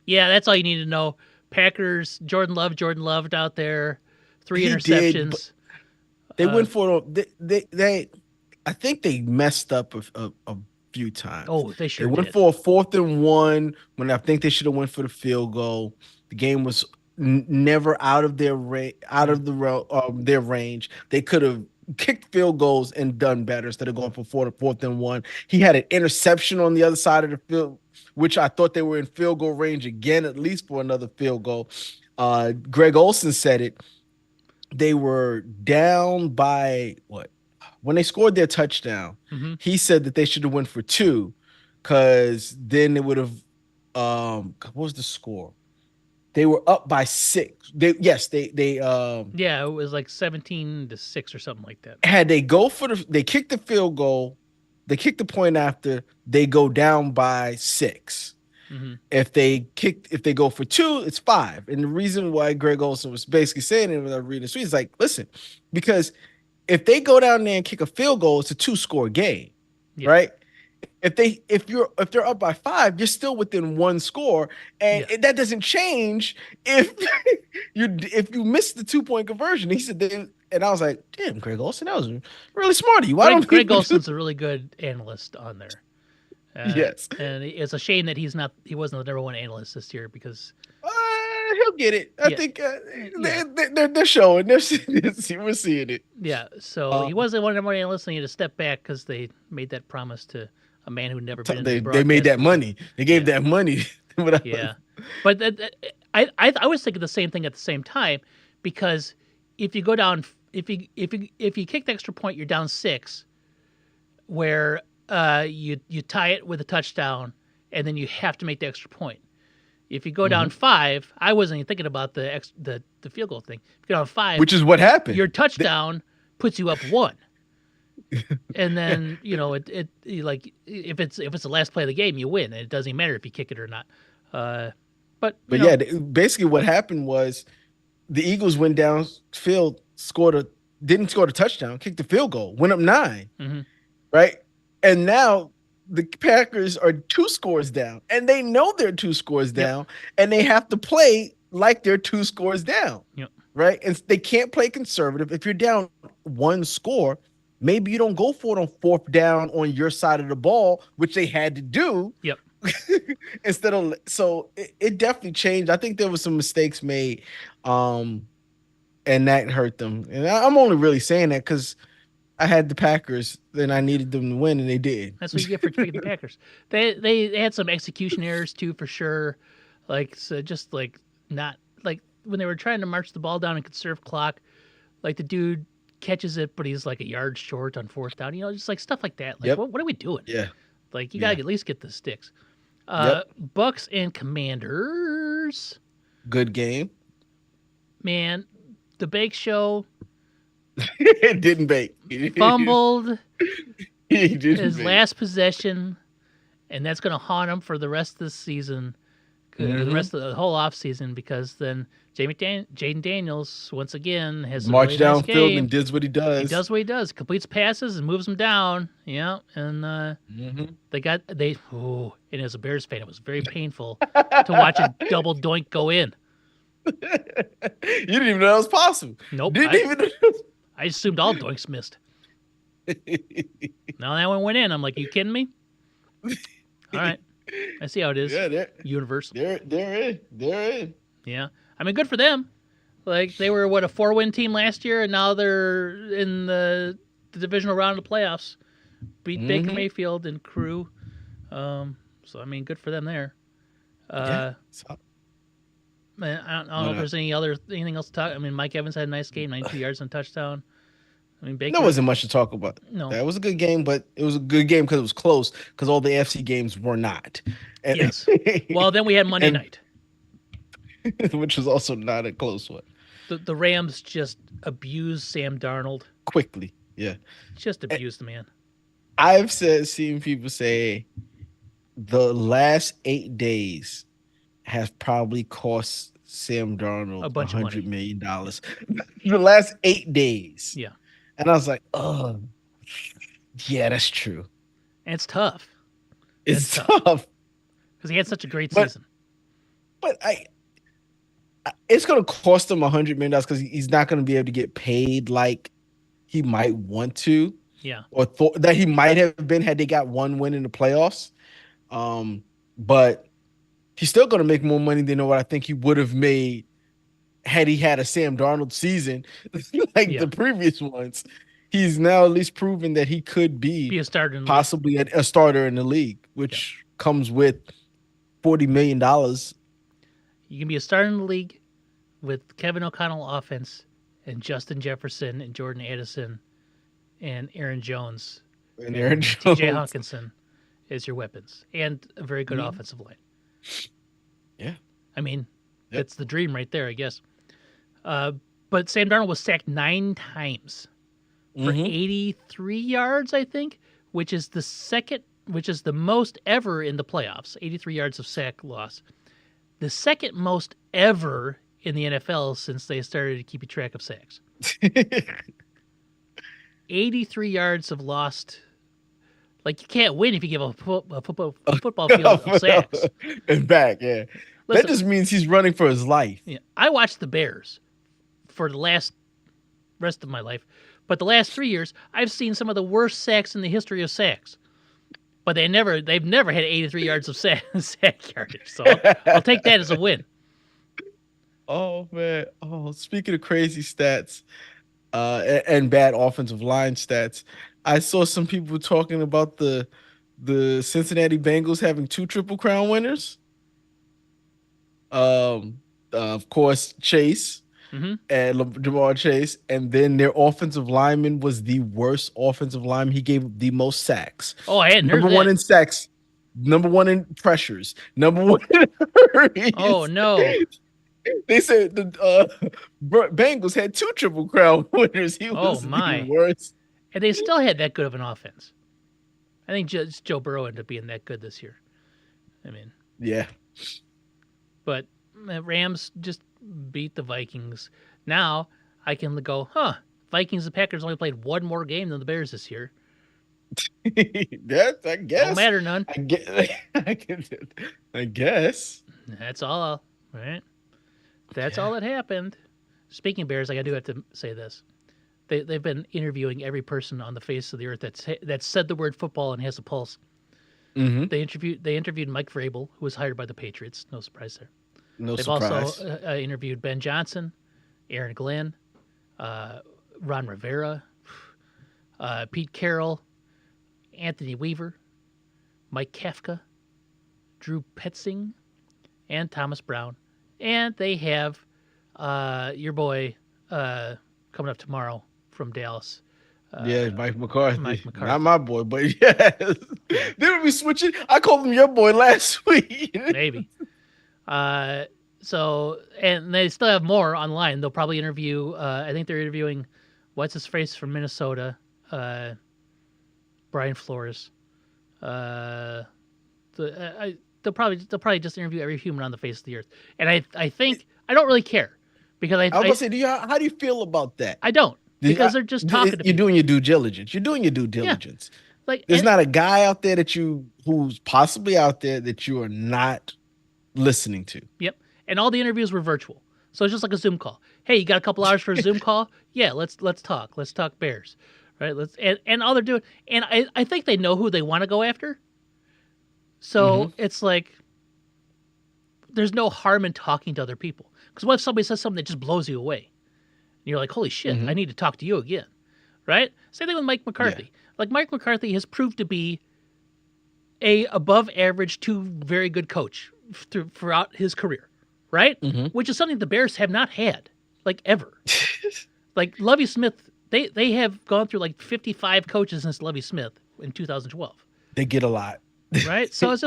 yeah, that's all you need to know. Packers, Jordan loved out there. Three He did, but interceptions. they Uh, went for they I think they messed up a few times. oh, they They sure went did. for a 4th and 1 when I think they should have went for the field goal. The game was never out of out Mm. of their range. They could have kicked field goals and done better instead of going for 4th and 1. He had an interception on the other side of the field, which I thought they were in field goal range again, at least for another field goal. Greg Olson said it. They were down by what? When they scored their touchdown, Mm-hmm. he said that they should have went for two, because then it would have what was the score? They were up by 6. They Yeah, it was like 17-6 or something like that. had they go for they kicked the field goal, they kicked the point after, they go down by 6. Mm-hmm. If they go for 2, it's 5. And the reason why Greg Olson was basically saying it without reading the street is like, listen, because if they go down there and kick a field goal, it's a 2-score game, Yeah. right? If they're up by 5, you're still within 1 score, and Yeah. that doesn't change if you miss the 2-point conversion. He said, and I was like, damn, Greg Olson, that was really smart of you. Why don't Greg people Olson's a really good analyst on there. Yes, And it's a shame that he wasn't the number one analyst this year because he'll get it. I Yeah, think yeah, they're showing. We're seeing it. yeah. So he Um, wasn't one of the analysts, and he had to step back because they made that promise to a man who'd never been into the they made broadcast that booth. money. They gave Yeah, that money. But yeah. But I was thinking the same thing at the same time because if you go down, if you kick the extra point, you're down six, where you tie it with a touchdown, and then you have to make the extra point. If you go down Mhm. five, I wasn't even thinking about the field goal thing. If you go down five, Which is what happened. your touchdown puts you up one, and then like if it's the last play of the game, you win, and it doesn't matter if you kick it or not. Uh, but But yeah, basically what happened was the Eagles went downfield, didn't score the touchdown, kicked the field goal, went up 9, mhm, right? And now the Packers are 2 scores down, and they know they're 2 scores yep, down, and they have to play like they're 2 scores down, yep, right? And they can't play conservative. If you're down 1 score, maybe you don't go for it on 4th down on your side of the ball, which they had to do. yep. Instead of so it definitely changed. I think there was some mistakes made, um, and that hurt them. And I'm only really saying that because I had the Packers, then I needed them to win, and they did. That's what you get for picking the Packers. They had some execution errors too, for sure. Like so just like not like when they were trying to march the ball down and conserve clock, like the dude catches it, but he's like a yard short on 4th down. Just like stuff like that. Like Yep. what are we doing? Yeah. Like you Yeah. gotta at least get the sticks. Yep. Bucks and Commanders. Good game. Man, the Bake Show It didn't bake. fumbled He didn't his bake. last possession, and that's going to haunt him for the rest of the season, or the Mm-hmm. rest of the whole off season, because then Jaden Daniels once again has a March really nice downfield game. and does what he He does. does what he does, completes passes and moves them down. Yeah, and Mm-hmm. and as a Bears fan, it was very painful to watch a double doink go in. You didn't even know that was possible. Nope, Didn't even. I assumed all doinks missed. Now that one went in. I'm like, you kidding me? All right, I see how it is. Yeah, Universe. they're in. Yeah, I mean, good for them. Like they were what, a 4-win team last year, and now they're in the divisional round of the playoffs. Beat Baker Mhm. Mayfield and crew. So I mean, good for them there. Yeah. Man, I don't know What if there's anything else to talk. I mean, Mike Evans had a nice game, 92 yards and a touchdown. I mean, There Baker. wasn't much to talk about. No. That was a good game, but it was a good game because it was close. Because all the FC games were not. And, Yes. Well, then we had Monday and- night. which was also not a close one. The Rams just abused Sam Darnold. Quickly, yeah. Just abused the man. Seen people say the last 8 days has probably cost Sam Darnold A bunch of money. $100 million. The last 8 days. Yeah. And I was like, oh, yeah, that's true. And it's tough It's It's tough. because he had such a great But- season. But it's going to cost him $100 million because he's not going to be able to get paid like he might want to, Yeah. or that he might have been had they got one win in the playoffs. But he's still going to make more money than what I think he would have made had he had a Sam Darnold season like Yeah. the previous ones. He's now at least proven that he could Be a starter in the possibly a starter in the league, which comes with $40 million. You can be a starter in the league with Kevin O'Connell offense and Justin Jefferson and Jordan Addison and Aaron Jones And Aaron TJ Jones. Hawkinson as your weapons and a very good Mhm. offensive line. Yeah. I mean, Yep. that's the dream right there, I guess. But Sam Darnold was sacked 9 times for Mhm. 83 yards, I think, which is the most ever in the playoffs. 83 yards of sack loss. The second most ever in the NFL since they started keeping track of sacks. 83 yards of lost. Like, you can't win if you give a football field of sacks. And back, yeah. Listen, That just means he's running for his life. yeah, I watched the Bears for the rest of my life, but the last 3 years, I've seen some of the worst sacks in the history of sacks. But they've never had 83 yards of sack yardage. So I'll take that as a win. Oh man. Oh, speaking of crazy stats, and bad offensive line stats, I saw some people talking about the Cincinnati Bengals having two Triple Crown winners. Um, of course, Chase Hmm. and Jamar Chase, and then their offensive lineman was the worst offensive lineman. He gave the most sacks. Oh, I hadn't heard Number one that. in sacks, number one in pressures, number one in Oh hurries. no. They said the Bengals had two Triple Crown winners. He Oh was the my. worst. And they still had that good of an offense. I think just Joe Burrow ended up being that good this year. I mean, Yeah. but the Rams just beat the Vikings. Now I can go, huh? Vikings and Packers only played one more game than the Bears this year. Yes, I Don't guess. matter none. I guess. I guess. That's all. Right? That's Yeah. all that happened. Speaking of Bears, I do have to say this. They've been interviewing every person on the face of the earth that's said the word football and has a pulse. Hmm. They interviewed Mike Vrabel, who was hired by the Patriots. No surprise there. No They've also surprise. interviewed Ben Johnson, Aaron Glenn, uh, Ron Rivera, Pete Carroll, Anthony Weaver, Mike Kafka, Drew Petzing, and Thomas Brown. And they have your boy coming up tomorrow from Dallas, Yeah, Mike McCarthy. Mike Not McCarthy. my boy, but yes. Yeah, They would be switching. I called him your boy last week. maybe. Uh, and they still have more online. They'll probably interview. I think they're interviewing what's his face from Minnesota, uh, Brian Flores. Uh, they'll probably just interview every human on the face of the earth. And I think I don't really care because I was about to say, how do you feel about that? I don't because they're just talking to You're people. doing your due diligence. You're doing your due Yeah, diligence. like There's not a guy out there who's possibly out there that you are not listening to. yep. And all the interviews were virtual, so it's just like a Zoom call. Hey, you got a couple hours for a Zoom call? Yeah, let's talk. Let's talk Bears, right? And all they're doing, and I think they know who they want to go after. So Hmm. it's like there's no harm in talking to other people. Because what if somebody says something that just blows you away? And you're like, holy shit, I Hmm. need to talk to you again. Right? Same thing with Mike Yeah. McCarthy. Like Mike McCarthy has proved to be a above average to very good coach throughout his career. Right? Hmm. Which is something the Bears have not had, like ever. Like Lovie Smith, they have gone through like 55 coaches since Lovie Smith in 2012. They get a lot. Right? So it's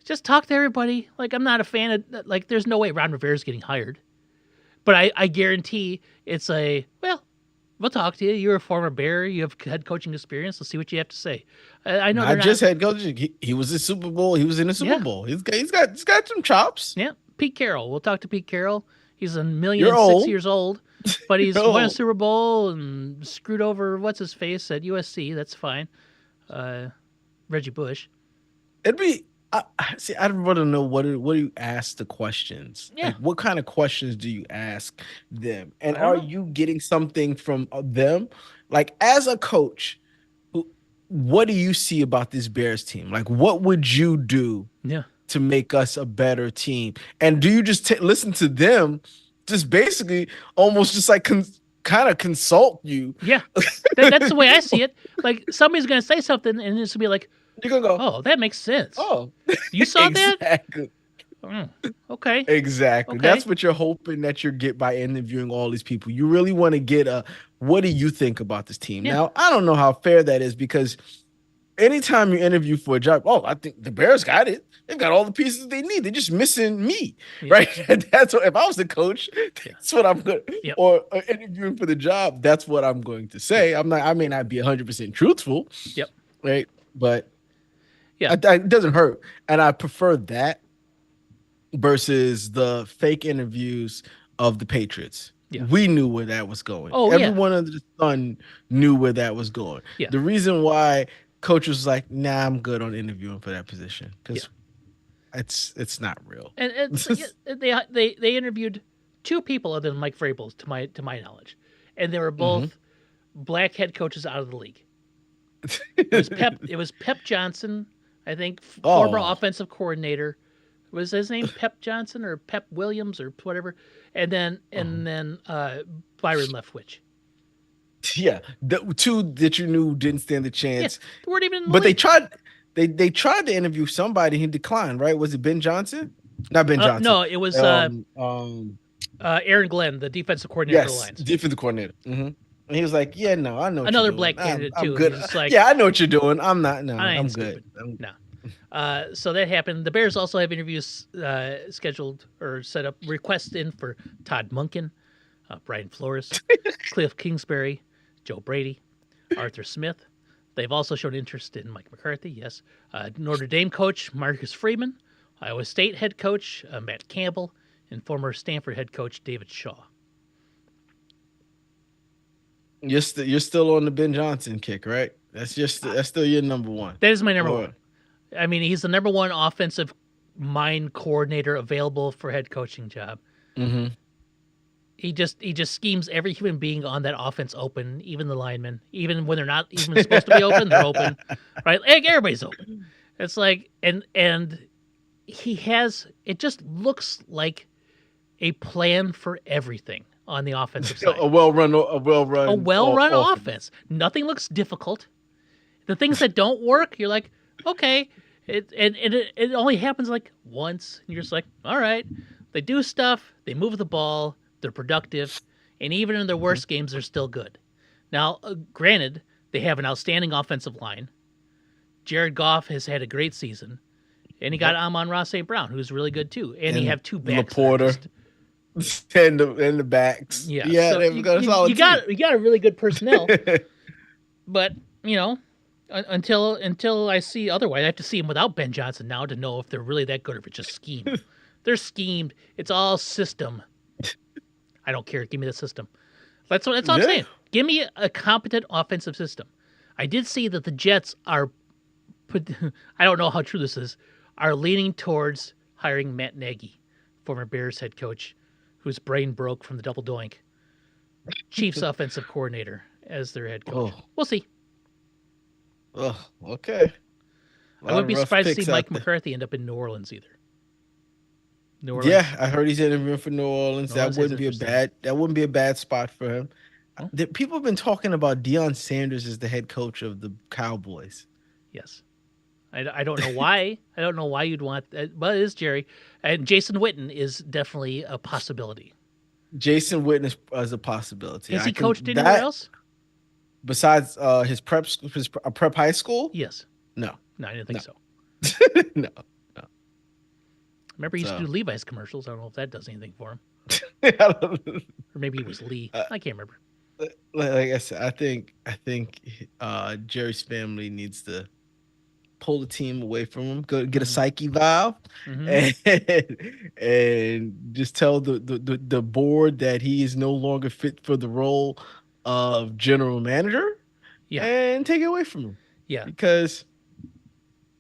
just talk to everybody. Like I'm not a fan of like. There's no way Ron Rivera's getting hired, but I guarantee it's we'll talk to you. You're a former Bear. You have head coaching experience. Let's see what you have to say. I know they're Not not. just head coach. He was in Super Bowl. He was in the Super Yeah, Bowl. He's got some chops. yeah. Pete Carroll. We'll talk to Pete Carroll. He's a million You're and six old. years old, but You're he's won a old. Super Bowl and screwed over what's his face at USC. That's fine. Uh, Reggie Bush. It'd be. See. I'd want to know what do you ask the questions? Yeah, Like, what kind of questions do you ask them? And I don't are know. you getting something from them? Like, as a coach, what do you see about this Bears team? Like, what would you do Yeah, to make us a better team? And do you just listen to them, just basically almost just like kind of consult you? yeah. That's the way I see it. Like somebody's gonna say something, and it's gonna be like, You're gonna go, "Oh, that makes sense. oh, You saw that? exactly. Mm, okay, Exactly. okay, That's what you're hoping that you get by interviewing all these people. You really want to get what do you think about this team? yeah, Now, I don't know how fair that is because anytime you interview for a job, oh, I think the Bears got it. They've got all the pieces they need. They're just missing me, yeah, right? And that's what if I was the coach, yeah, that's what I'm going yep, or interviewing for the job, that's what I'm going to yeah, say. I may not be 100% truthful, yep, right? But yeah, it doesn't hurt. And I prefer that versus the fake interviews of the Patriots. yeah. We knew where that was going. Oh yeah, Everyone under the sun knew where that was going. yeah, The reason why coach was like, "Nah, I'm good on interviewing for that position," yeah. because it's not real. And it's yeah, they interviewed two people other than Mike Vrabel to my knowledge, and they were Hmm. both black head coaches out of the league. It was Pep. It was Pep Johnson, I think, former Oh, offensive coordinator Was his name Pep Johnson or Pep Williams or whatever? And then Oh. Byron Leftwich. Yeah, the two that you knew didn't stand a Yeah, chance, they weren't even in the but they league. tried. They tried to interview somebody. He declined. Right? Was it Ben Johnson? Not Ben Johnson. No, it was Um. Um. Aaron Glenn, the defensive coordinator for the Yes, Lions. defensive coordinator. And he was like, "Yeah, no, I know what you're Another doing. black I'm candidate I'm too. He's good. just like, Yeah, I know what you're doing. I'm not. No, I ain't I'm good. stupid. No. So that happened. The Bears also have interviews scheduled or set up requests in for Todd Munkin, Brian Flores, Cliff Kingsbury, Joe Brady, Arthur Smith. They've also shown interest in Mike McCarthy, yes. Notre Dame coach Marcus Freeman, Iowa State head coach Matt Campbell, and former Stanford head coach David Shaw. You're still on the Ben Johnson kick, right? That's still your number one. That is my number Or one. I mean, he's the number one offensive mind coordinator available for head coaching job. mm-hmm. He just schemes every human being on that offense open, even the linemen, even when they're not even supposed to be open, they're open, right? Like everybody's open. It's like and he has it just looks like a plan for everything on the offensive side. A well A run well-run offense. offense. Nothing looks difficult. The things that don't work, you're like, okay. It only happens like once. And you're just like, all right. They do stuff. They move the ball. They're productive. And even in their worst games, they're still good. Now, granted, they have an outstanding offensive line. Jared Goff has had a great season. And he got Yep. Amon-Ra St. Brown, who's really good too. And you And have two backs that are Laporta just and the backs. yeah. Yeah, So they've got a you solid team. got a really good personnel. But until I see otherwise, I have to see them without Ben Johnson now to know if they're really that good or if it's just scheme. They're schemed. It's all system. I don't care. Give me the system. That's all I'm Yeah. saying. Give me a competent offensive system. I did see that the Jets are put. I don't know how true this is. Are leaning towards hiring Matt Nagy, former Bears head coach, whose brain broke from the double doink. Chiefs offensive coordinator as their head coach. Oh, We'll see. oh, okay. A I lot wouldn't of be rough surprised to see picks out Mike there. McCarthy end up in New Orleans either. New Yeah, Orleans, I heard he's interviewing for New Orleans. New Orleans is interesting. That wouldn't be a bad spot for him. Well, People have been talking about Deion Sanders as the head coach of the Cowboys. yes. I don't know why. I don't know why you'd want that, but it is Jerry. And Jason Witten is definitely a possibility. Jason Witten is as a possibility. Has I he can coached anywhere that else? besides his prep high school. Yes. No, No, I didn't no, think so. no, no. I remember he used to So do Levi's commercials. I don't know if that does anything for him. I don't- Or maybe it was Lee. uh, I can't remember. like I said, I think Jerry's family needs to pull the team away from him, go get a Mm-hmm. psyche valve, Mm-hmm. and and just tell the board that he is no longer fit for the role of general manager, Yeah. and take it away from him. Yeah. Because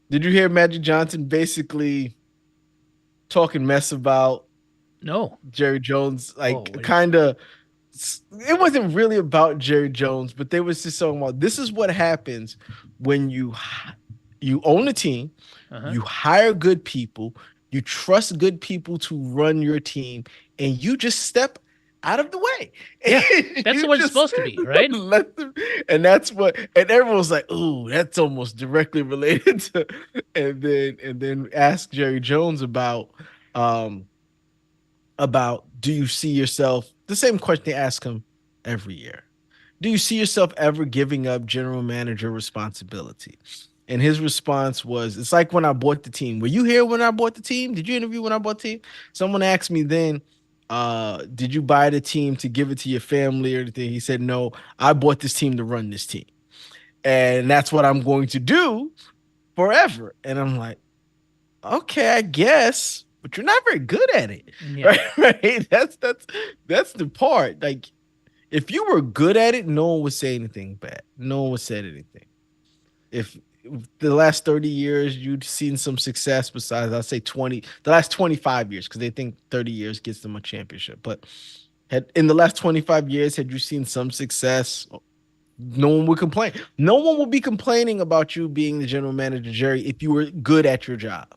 did you hear Magic Johnson basically talking mess about No. Jerry Jones? Oh, Like what do you kind say? of, it wasn't really about Jerry Jones, but they was just talking about this is what happens when you own a team, Uh huh. you hire good people, you trust good people to run your team, and you just step out of the way. Yeah. And That's you what it's just supposed to be, right? let them, and that's what, and everyone's like, "Ooh, that's almost directly related to," and then ask Jerry Jones um about do you see yourself, the same question they ask him every year, do you see yourself ever giving up general manager responsibility? And his response was, it's like when I bought the team. Were you here when I bought the team? Did you interview when I bought the team? Someone asked me then, did you buy the team to give it to your family or anything? He said, no, I bought this team to run this team. And that's what I'm going to do forever. And I'm like, okay, I guess, but you're not very good at it. Yeah. Right? Right? That's the part. Like, if you were good at it, no one would say anything bad. No one would say anything. If the last 30 years you'd seen some success, besides I'd say the last 25 years, because they think 30 years gets them a championship. But in the last 25 years, had you seen some success? No one would complain. No one would be complaining about you being the general manager, Jerry, if you were good at your job.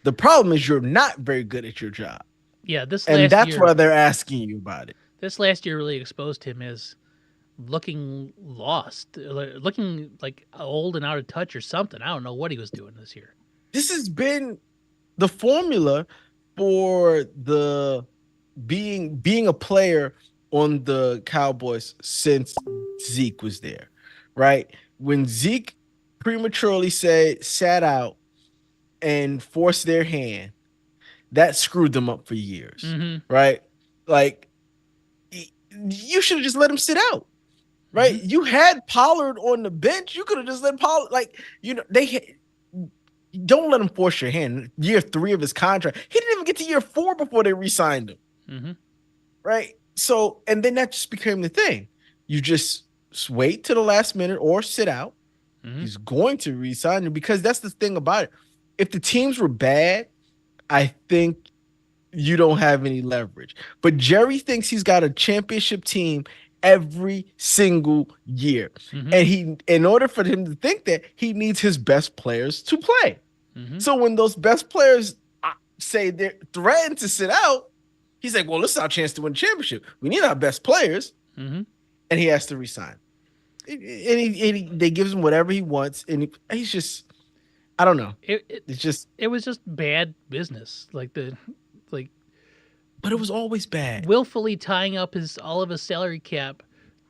The problem is you're not very good at your job. Yeah, And that's why they're asking you about it. this last year really exposed him as looking lost, looking like old and out of touch or something. I don't know what he was doing this year. This has been the formula for the being a player on the Cowboys since Zeke was there, right? When Zeke prematurely sat out and forced their hand, that screwed them up for years, Mm-hmm. right? Like you should have just let him sit out, Mm-hmm. right? You had Pollard on the bench. You could have just let Pollard, they don't let him force your hand. Year 3 of his contract, he didn't even get to year 4 before they re-signed him, Mm-hmm. right? So, and then that just became the thing. You just wait to the last minute or sit out. Mm-hmm. He's going to re-sign him because that's the thing about it. If the teams were bad, I think you don't have any leverage. But Jerry thinks he's got a championship team every single year. Mm-hmm. And in order for him to think that, he needs his best players to play. Mm-hmm. So when those best players say they're threatened to sit out, he's like, well, this is our chance to win the championship. We need our best players. Mm-hmm. And he has to resign. They gives him whatever he wants. And he's just, I don't know. It's just, It was just bad business. Like but it was always bad. willfully tying up all of his salary cap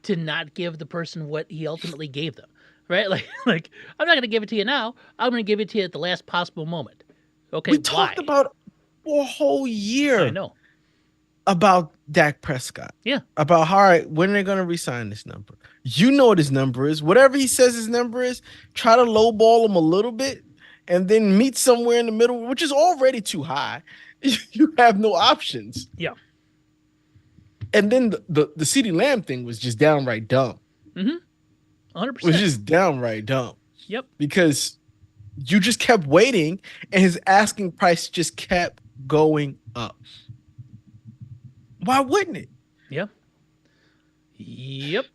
to not give the person what he ultimately gave them. Right? Like I'm not going to give it to you now. I'm going to give it to you at the last possible moment. Okay, We why? talked about for a whole I year know. about Dak Prescott. Yeah. About, all right, when are they going to resign this number? You know what his number is. Whatever he says his number is, try to lowball him a little bit and then meet somewhere in the middle, which is already too high. You have no options. Yeah. And then the CeeDee Lamb thing was just downright dumb. Mm-hmm. It was 100%. just downright dumb Yep. because you just kept waiting and his asking price just kept going up. Why wouldn't it? Yep. Yep.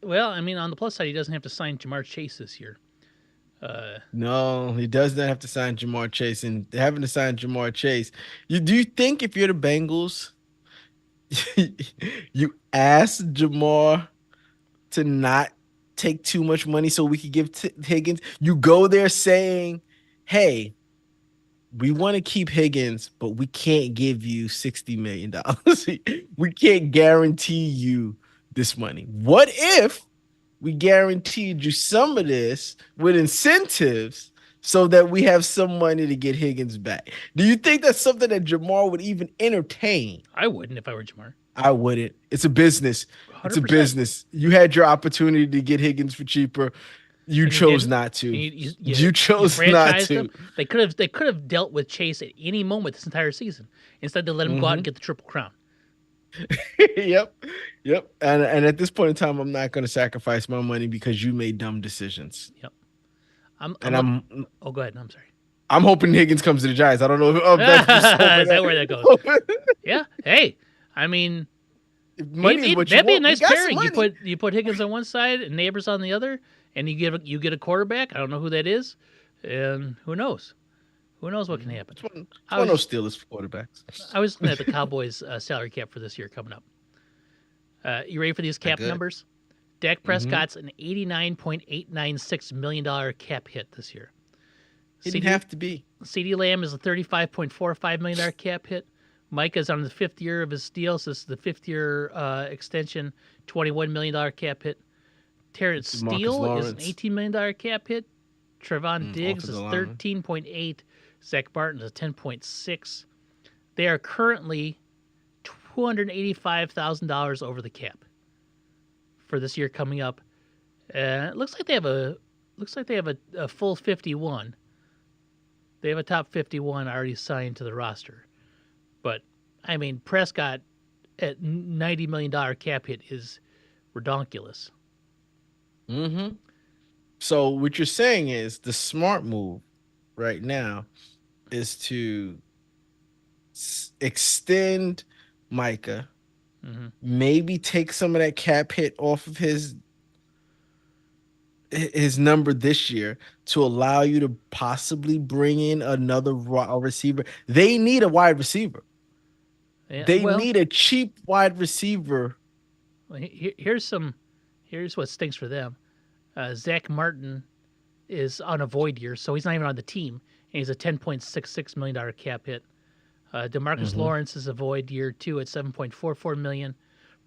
Well, I mean, on the plus side, he doesn't have to sign Jamar Chase this year. No, he does not have to sign Jamar Chase. And having to sign Jamar Chase, do you think if you're the Bengals, you ask Jamar to not take too much money so we could give Higgins? You go there saying, hey, we want to keep Higgins, but we can't give you $60 million. We can't guarantee you this money. What if we guaranteed you some of this with incentives so that we have some money to get Higgins back? Do you think that's something that Jamar would even entertain? I wouldn't if I were Jamar. I wouldn't. It's a business. It's a 100%. business. You had your opportunity to get Higgins for cheaper. You And you chose didn't. not to. You chose not franchised to. him. They could have dealt with Chase at any moment this entire season. Instead, they let him go out and get the Triple Crown. Yep. Yep. And at this point in time, I'm not going to sacrifice my money because you made dumb decisions. Yep. Oh, go ahead. No, I'm sorry. I'm hoping Higgins comes to the Giants. I don't know if that's just Is that where that goes? Yeah. Hey, I mean, money is what you that'd be a want. We nice got some pairing. money. You put Higgins on one side and Neighbors on the other, and you get a quarterback. I don't know who that is, and who knows? Who knows what can happen? It's one of those Steelers quarterbacks. I was looking at the Cowboys' salary cap for this year coming up. You ready for these cap numbers? Dak Prescott's an $89.896 million cap hit this year. It didn't have to be. CeeDee Lamb is a $35.45 million cap hit. Micah's on the 5th year of his deal, so this is the 5th year extension, $21 million cap hit. Terrence Steele is an $18 million cap hit. Trevon Diggs is 13.8. Zach Barton is 10.6. They are currently $285,000 over the cap for this year coming up. It looks like they have a full 51. They have a top 51 already signed to the roster. But I mean, Prescott at $90 million cap hit is redonkulous. Mm-hmm. So what you're saying is the smart move right now is to extend Micah, maybe take some of that cap hit off of his his number this year to allow you to possibly bring in another receiver. They need a wide receiver. Yeah, They well, need a cheap wide receiver. here's what stinks for them. Zach Martin is on a void year, so he's not even on the team, and he's a $10.66 million cap hit. Demarcus Hmm. Lawrence is a void year too at 7.44 million.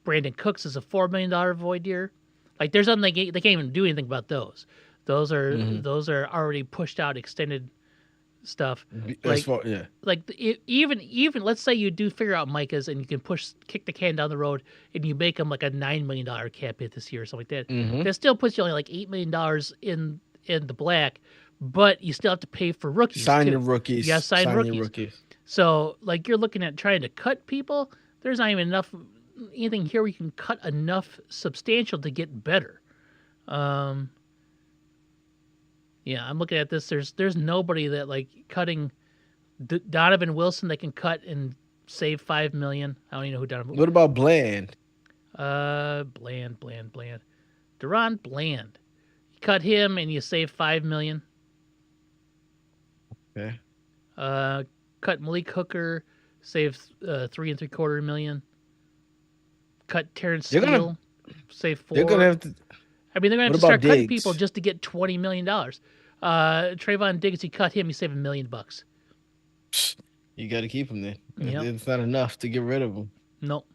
Brandon Cooks is a $4 million void year. Like there's nothing they can't even do anything about those. Hmm. Those are already pushed out, extended stuff. As Like far, yeah. even let's say you do figure out Micah's and you can kick the can down the road and you make him like a $9 million cap hit this year or something like that. Hmm. That still puts you only like $8 million in the black, but you still have to pay for rookies Sign your too. You got to rookies. sign Sign your rookies. rookies. So like you're looking at trying to cut people. There's not even enough anything here where you can cut enough substantial to get better. Um, yeah, I'm looking at this. There's nobody that like cutting Donovan Wilson that can cut and save 5 million. I don't even know who Donovan. What about Bland? Bland. Deron Bland. You cut him and you save 5 million. Okay. Uh, cut Malik Hooker, save 3.75 million. Cut Terrence They're gonna Steele, save they're gonna 4. have to. I mean, they're gonna have What to about start cutting people Diggs? just to get $20 million. Trayvon Diggs, you cut him, you save $1 million. You got to keep him then. Yep. It's not enough to get rid of him. Nope.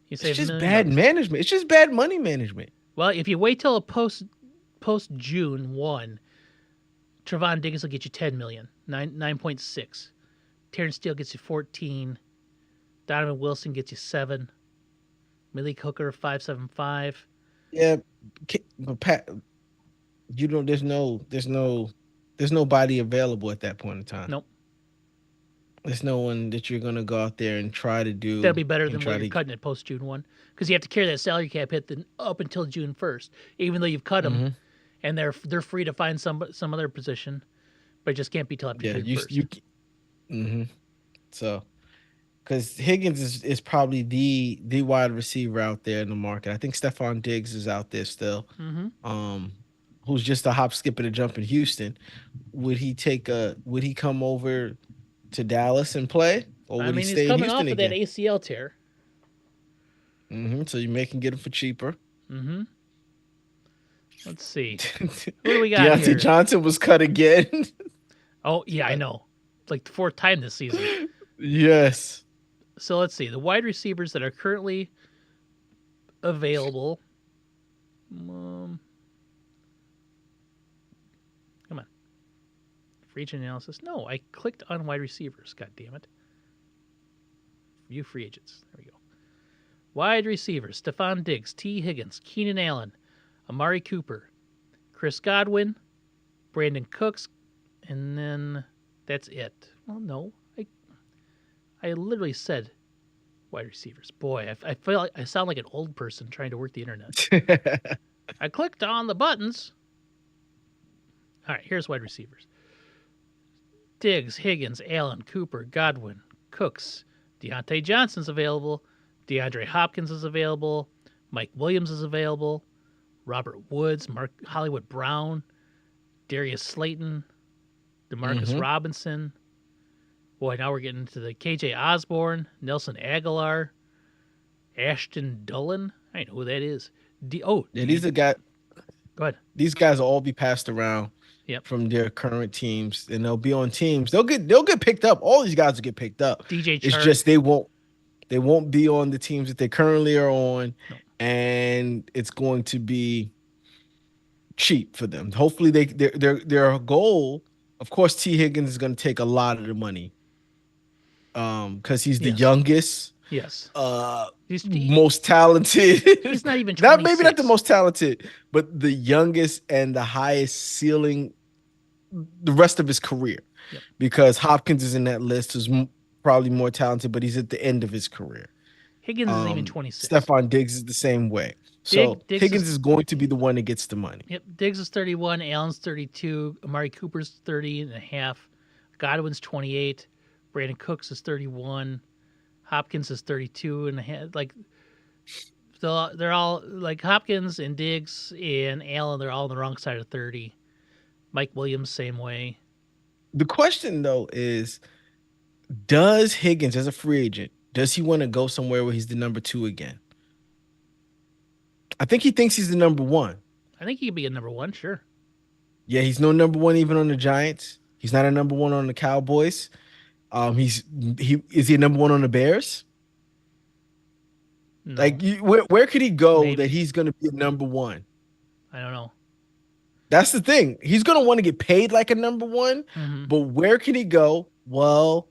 You It's save a just million bad bucks. management. It's just bad money management. Well, if you wait till a post June 1, Trevon Diggs will get you 10 million, 9.6. Terrence Steele gets you 14. Donovan Wilson gets you 7. Malik Hooker 5.75. Yeah, but Pat, you don't. There's nobody available at that point in time. Nope. There's no one that you're gonna go out there and try to That'll do be better and than what try you're to. cutting at post June 1 because you have to carry that salary cap hit up until June 1st, even though you've cut them Hmm. and they're free to find some other position, but it just can't be till after Yeah, June you first. you. Hmm. So, because Higgins is probably the wide receiver out there in the market. I think Stephon Diggs is out there still. Mm-hmm. Um, who's just a hop, skip, and a jump in Houston. Would he come over to Dallas and play, or I would he mean, he's stay in coming Houston off of that again? ACL tear. So you may can get him for cheaper. Mm-hmm. Let's see. Who do we got Deontay here? Johnson was cut again. Oh, yeah, I know. It's like the fourth time this season. Yes. So let's see. The wide receivers that are currently available. Um, Come on. Free agent analysis. No, I clicked on wide receivers. God damn it. View free agents. There we go. Wide receivers. Stephon Diggs, T. Higgins, Keenan Allen, Amari Cooper, Chris Godwin, Brandon Cooks, and then that's it. Well, no. I literally said wide receivers. Boy, I feel like I sound like an old person trying to work the internet. I clicked on the buttons. All right, here's wide receivers. Diggs, Higgins, Allen, Cooper, Godwin, Cooks, Deontay Johnson's available. DeAndre Hopkins is available. Mike Williams is available. Robert Woods, Mark Hollywood Brown, Darius Slayton, Demarcus Hmm. Robinson. Boy, now we're getting into the KJ Osborne, Nelson Aguilar, Ashton Dulin. I don't know who that is. Yeah, Go ahead. these guys will all be passed around Yep. from their current teams, and they'll be on teams. They'll get picked up. All these guys will get picked up. DJ It's Chark. just they won't be on the teams that they currently are on, No. and it's going to be cheap for them. Hopefully, their goal, of course, T Higgins is going to take a lot of the money, because he's the Yes. youngest, Yes. uh, He's most talented. he's not even Not maybe not the 26. most talented, but the youngest and the highest ceiling the rest of his career, Yep. because Hopkins is in that list, who's probably more talented, but he's at the end of his career. Higgins isn't even 26. Stephon Diggs is the same way. So Diggs Higgins is is going to be the one that gets the money. Yep. Diggs is 31. Allen's 32. Amari Cooper's 30 and a half. Godwin's 28. Brandon Cooks is 31. Hopkins is 32 and a half. Like They're all like Hopkins and Diggs and Allen. They're all on the wrong side of 30. Mike Williams, same way. The question though is, does Higgins as a free agent, does he want to go somewhere where he's the number two again? I think he thinks he's the number one. I think he could be a number one, sure. Yeah, he's no number one even on the Giants. He's not a number one on the Cowboys. He's he is he a number one on the Bears? No, Like, where could he go that maybe. he's going to be a number one? I don't know. That's the thing. He's going to want to get paid like a number one, Hmm. but where can he go? Well,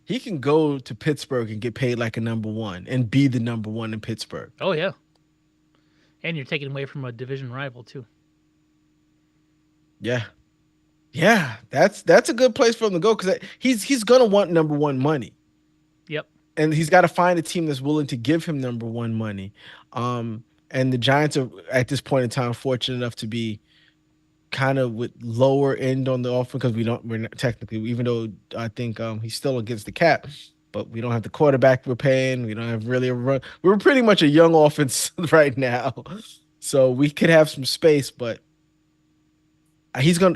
he can go to Pittsburgh and get paid like a number one and be the number one in Pittsburgh. Oh yeah, and you're taking away from a division rival too. Yeah. Yeah, that's a good place for him to go because he's gonna want number one money, Yep. and he's got to find a team that's willing to give him number one money. And the Giants are at this point in time fortunate enough to be kind of with lower end on the offense because we're not technically, even though I think he's still against the cap, but we don't have the quarterback we're paying. We don't have really a run. We're pretty much a young offense right now, so we could have some space, but he's I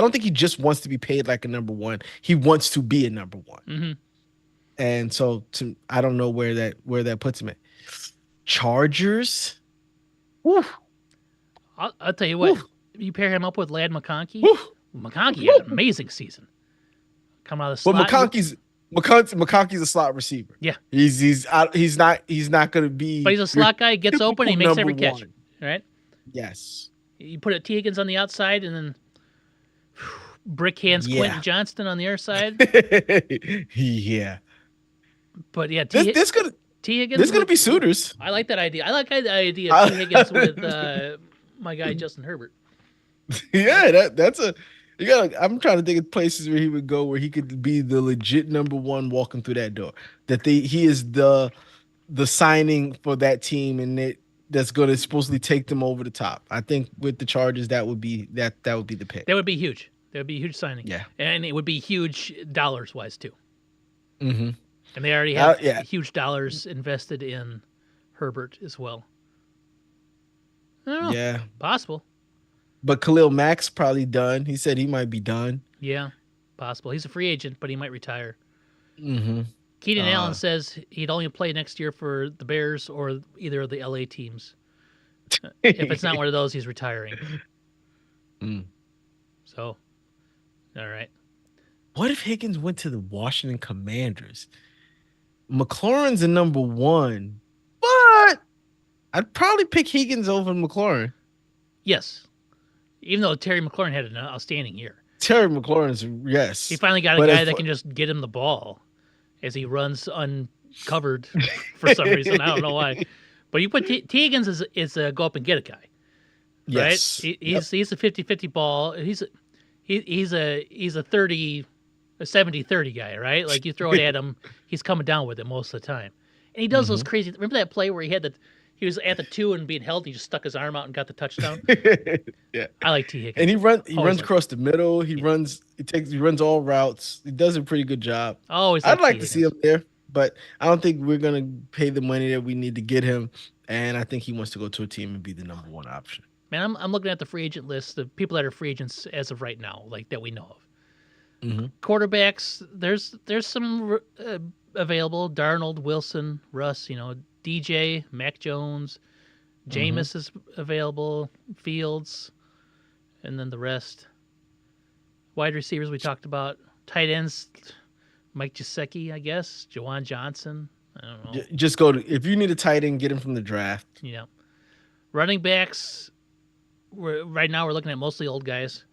don't think he just wants to be paid like a number one. He wants to be a number one. Hmm. And so I don't know where that puts him at. Chargers. Woo, I'll tell you what. woo, You pair him up with Lad McConkey. woo, McConkey had an woo. amazing season. Coming out of the But slot. McConkey's a slot receiver. Yeah, He's not going to but be he's a your slot guy. Gets open. typical He makes number every catch. one. Right. Yes. You put a T Higgins on the outside, and then brick hands Quentin Yeah. Johnston on the other side. Yeah. But yeah, This this gonna T Higgins there's gonna with. be suitors. I like that idea. I like the idea of T I- Higgins with my guy Justin Herbert. Yeah, that's a you gotta I'm trying to think of places where he would go where he could be the legit number one walking through that door. That he is the signing for that team and that's gonna supposedly take them over the top. I think with the Chargers that would be the pick. That would be huge. That would be a huge signing, Yeah. and it would be huge dollars wise too. Mm-hmm. And they already have Yeah. huge dollars invested in Herbert as well. I don't know. Yeah. Possible. But Khalil Mack's probably done. He said he might be done. Yeah, possible. He's a free agent, but he might retire. Mm-hmm. Keenan Allen Uh, says he'd only play next year for the Bears or either of the LA teams. If it's not one of those, he's retiring. Mm. So, all right. What if Higgins went to the Washington Commanders? McLaurin's a number one, but I'd probably pick Higgins over McLaurin. Yes. Even though Terry McLaurin had an outstanding year, Terry McLaurin's he yes, finally got a but guy that can just get him the ball as he runs uncovered for some reason. I don't know why. But you put T. Higgins is a go up and get a guy, right? yes, yep. He's a 50-50 ball. He's a 30 a 70-30 guy, right? Like you throw it at him, he's coming down with it most of the time. And he does those Mhm. crazy. Remember that play where he was at the 2 and being held, and he just stuck his arm out and got the touchdown? Yeah, I like T. Higgins. and he Always runs like, across the middle. yeah. He runs all routes. He does a pretty good job. Always I'd like like T. to see Higgins. him there, but I don't think we're gonna pay the money that we need to get him. And I think he wants to go to a team and be the number one option. Man, I'm looking at the free agent list, the people that are free agents as of right now, like that we know of. Mm-hmm. Quarterbacks, there's some available. Darnold, Wilson, Russ, DJ, Mac Jones, Mm-hmm. Jameis is available, Fields, and then the rest. Wide receivers we talked about. Tight ends, Mike Gesicki, I guess. Jawan Johnson. I don't know. Just go to if you need a tight end, get him from the draft. Running backs. Right now we're looking at mostly old guys.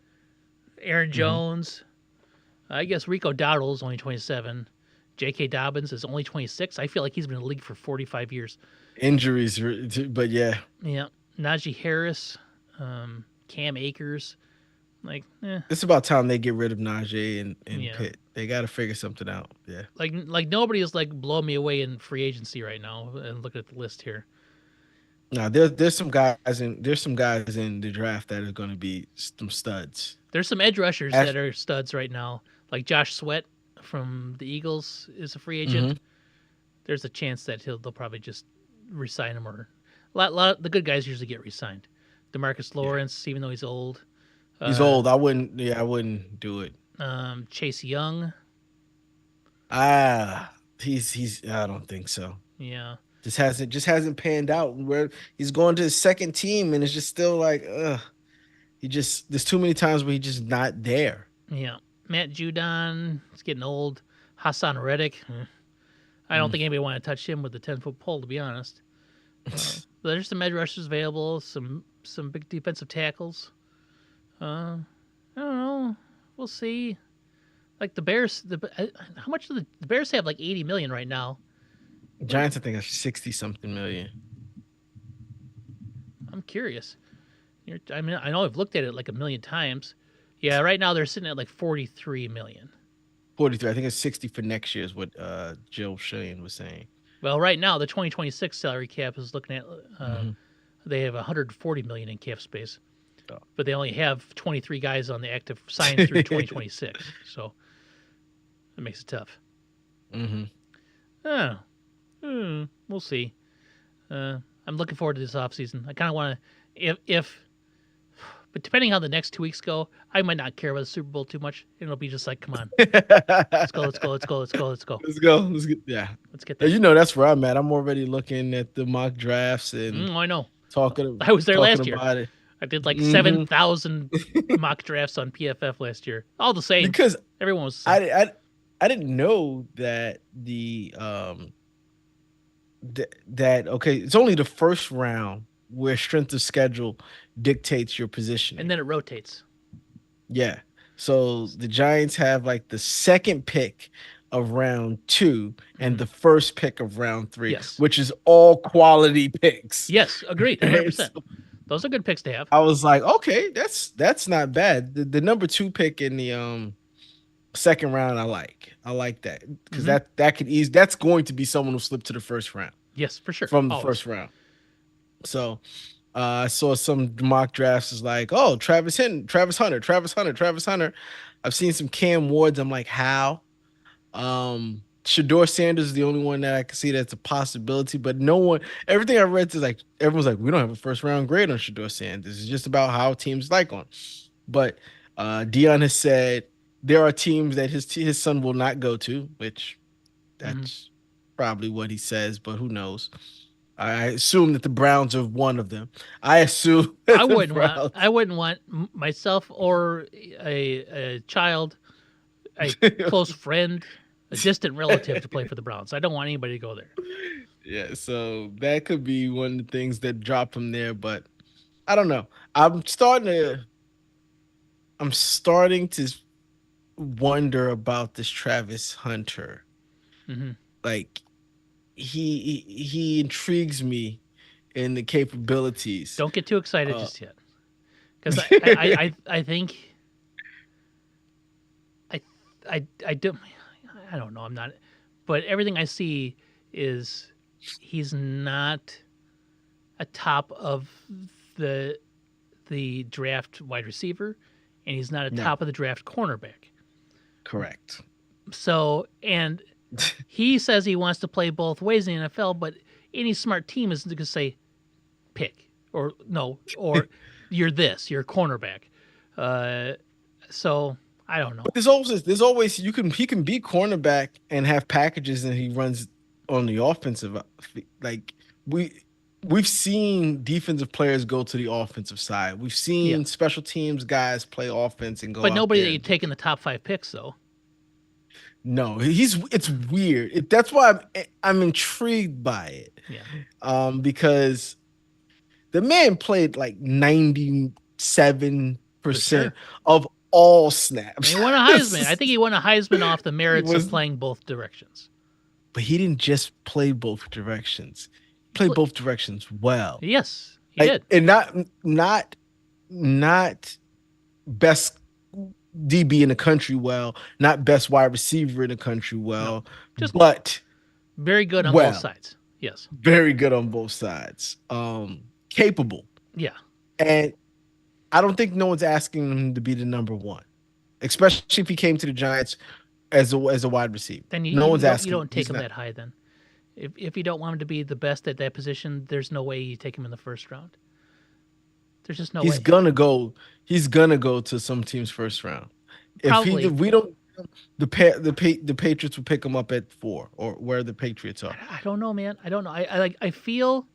Aaron Mm-hmm. Jones. I guess Rico Dowdle is only 27. J.K. Dobbins is only 26. I feel like he's been in the league for 45 years. Injuries, but yeah, Yeah. Najee Harris, Cam Akers. Like, it's about time they get rid of Najee and yeah. Pitt. They got to figure something out. Yeah. Like nobody is like blowing me away in free agency right now. And looking at the list here. Now there's some guys in the draft that are going to be some studs. There's some edge rushers Ash- that are studs right now. Like Josh Sweat from the Eagles is a free agent. Mhm. there's a chance that they'll probably just resign him, or a lot of the good guys usually get resigned. Demarcus Yeah. Lawrence, even though he's old. He's Uh, old. I wouldn't. Yeah, I wouldn't do it. Chase Young. He's. I don't think so. Yeah, Just hasn't panned out. Where he's going to his second team, and it's just still like, ugh. He just there's too many times where he's just not there. yeah. Matt Judon. It's getting old. Hassan Reddick. I don't Mm. think anybody want to touch him with a 10-foot pole, to be honest. But there's some edge rushers available. Some big defensive tackles. I don't know. We'll see. Like the Bears, how much do the Bears have? Like 80 million right now. What? Giants, I think, are 60 something million. I'm curious. I mean, I know I've looked at it like a million times. Yeah, right now they're sitting at like 43 million. 43. I think it's 60 for next year is what Jill Shane was saying. Well, right now the 2026 salary cap is looking at Hmm. they have 140 million in cap space, Oh. but they only have 23 guys on the active signed through 2026. So that makes it tough. Hmm. Oh, we'll see. I'm looking forward to this offseason. I kind of want to, if, but depending how the next 2 weeks go, I might not care about the Super Bowl too much. It'll be just like, come on, let's go, let's go, let's go, let's go, let's go, Let's go. Let's get. Yeah. let's get And there. that's where I'm at. I'm already looking at the mock drafts and I know. talking I was there talking last year. about it. I did like Hmm. 7,000 mock drafts on PFF last year. All the same. Because Everyone was the same. I didn't know that that okay, it's only the first round where strength of schedule dictates your And positioning. then it rotates. Yeah. So the Giants have like the second pick of round two and Hmm. the first pick of round three, Yes. which is all quality picks. Yes. Agreed. And 100%. so Those are good picks to have. I was like, okay, that's not bad. The number two pick in the second round, I like. I like that because Hmm. that could ease. That's going to be someone who slipped to the first round Yes, for sure. from the Always. first round. So I saw some mock drafts is like, oh, Travis Hunter. I've seen some Cam Wards. I'm like, how? Shador Sanders is the only one that I can see that's a possibility, but no one. Everything I read is like everyone's like, we don't have a first round grade on Shador Sanders. It's just about how teams like on. But Dion has said there are teams that his son will not go to, which Hmm. that's probably what he says, but who knows? I assume that the Browns are one of them. I assume I that the wouldn't want. Browns. I wouldn't want myself or a child, a close friend, a distant relative to play for the Browns. I don't want anybody to go there. Yeah, so that could be one of the things that dropped him there, but I don't know. I'm starting to wonder about this Travis Hunter. Hmm. Like he intrigues me in the capabilities. Don't get too excited Uh just yet, because I think I I don't I don't know. I'm not, but everything I see is he's not a top of the the draft wide receiver, and he's not a no, top of the draft cornerback. correct. So, and he says he wants to play both ways in the NFL, but any smart team is going to say pick or no, or you're this, you're a cornerback. Uh, so I don't know. But there's always he can be cornerback and have packages and he runs on the offensive like we we've seen defensive players go to the offensive side. We've Yeah, seen special teams guys play offense and go but out nobody there that you and do take in the top 5 picks though. no, it's weird. That's why I'm intrigued by it. Yeah, Because the man played like for 97% sure. of all And snaps. he won a Heisman. I think he won a Heisman off the He merits of was playing both directions. but he didn't just play both directions. He Play pl- both directions well. yes, he Like did. and not best DB in the country well, not best wide receiver in the country No, well, just but very good on both well, sides. Yes. very good on both sides. Capable. Yeah. And I don't think no one's asking him to be the number one, especially if he came to the Giants as a wide receiver. Then you, No you one's don't you asking. don't take He's him not. that high then. If you don't want him to be the best at that position, there's no way you take him in the first round. There's just no He's way. gonna go. He's gonna go to some team's first round. If Probably. we don't, the Patriots will pick him up at 4 or where the Patriots are. I don't know, man. I don't know. I feel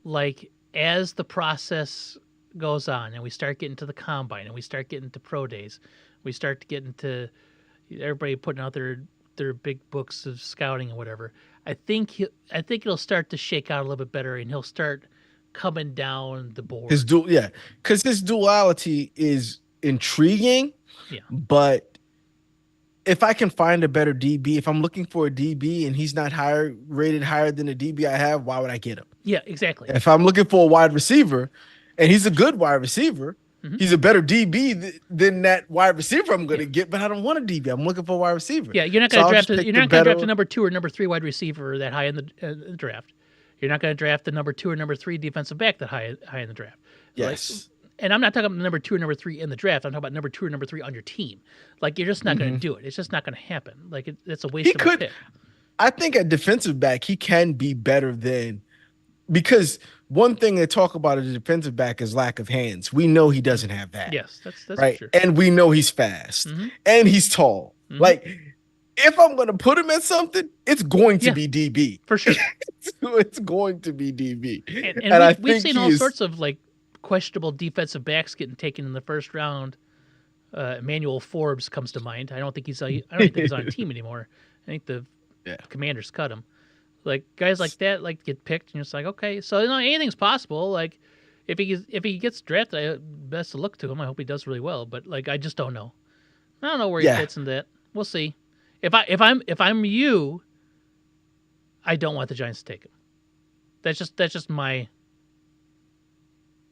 like as the process goes on and we start getting to the combine and we start getting to pro days, we start to get into everybody putting out their big books of scouting and whatever. I think it'll start to shake out a little bit better and he'll start coming down the His board. dual, yeah, because his duality is intriguing, Yeah. but if I can find a better DB, if I'm looking for a DB and he's not higher rated higher than the DB I have, why would I get him? Yeah, exactly. If I'm looking for a wide receiver and he's a good wide receiver, Hmm. he's a better DB than that wide receiver I'm going Yeah. to get, but I don't want a DB. I'm looking for a wide receiver. Yeah, you're not So going to I'll draft just a, you're pick the not going to draft a better. number 2 or number 3 wide receiver that high in the draft. You're not going to draft the number 2 or number 3 defensive back that high in the draft. Like, Yes. and I'm not talking about number 2 or number 3 in the draft. I'm talking about number 2 or number 3 on your team. Like, you're just not going to Hmm. do it. It's just not going to happen. Like, it's a He waste of a could, pick. I think at defensive back, he can be better than, because one thing they talk about as a defensive back is lack of hands. We know he doesn't have that. Yes, that's for Right. sure. And we know he's fast Hmm. and he's tall. Hmm. Like, if I'm going to put him at something, it's going to Yeah, be DB. for sure. It's going to be DB. And And I we've think seen he all is, sorts of like questionable defensive backs getting taken in the first round. Emmanuel Forbes comes to mind. I don't think he's on a team anymore. I think the yeah. Commanders cut him. Like guys like that, like get picked, and you're just like, okay, so anything's possible. Like if he gets drafted, best to look to him. I hope he does really well, but like I just don't know. I don't know where he Yeah. fits in that. We'll see. If I'm you, I don't want the Giants to take him. That's just my.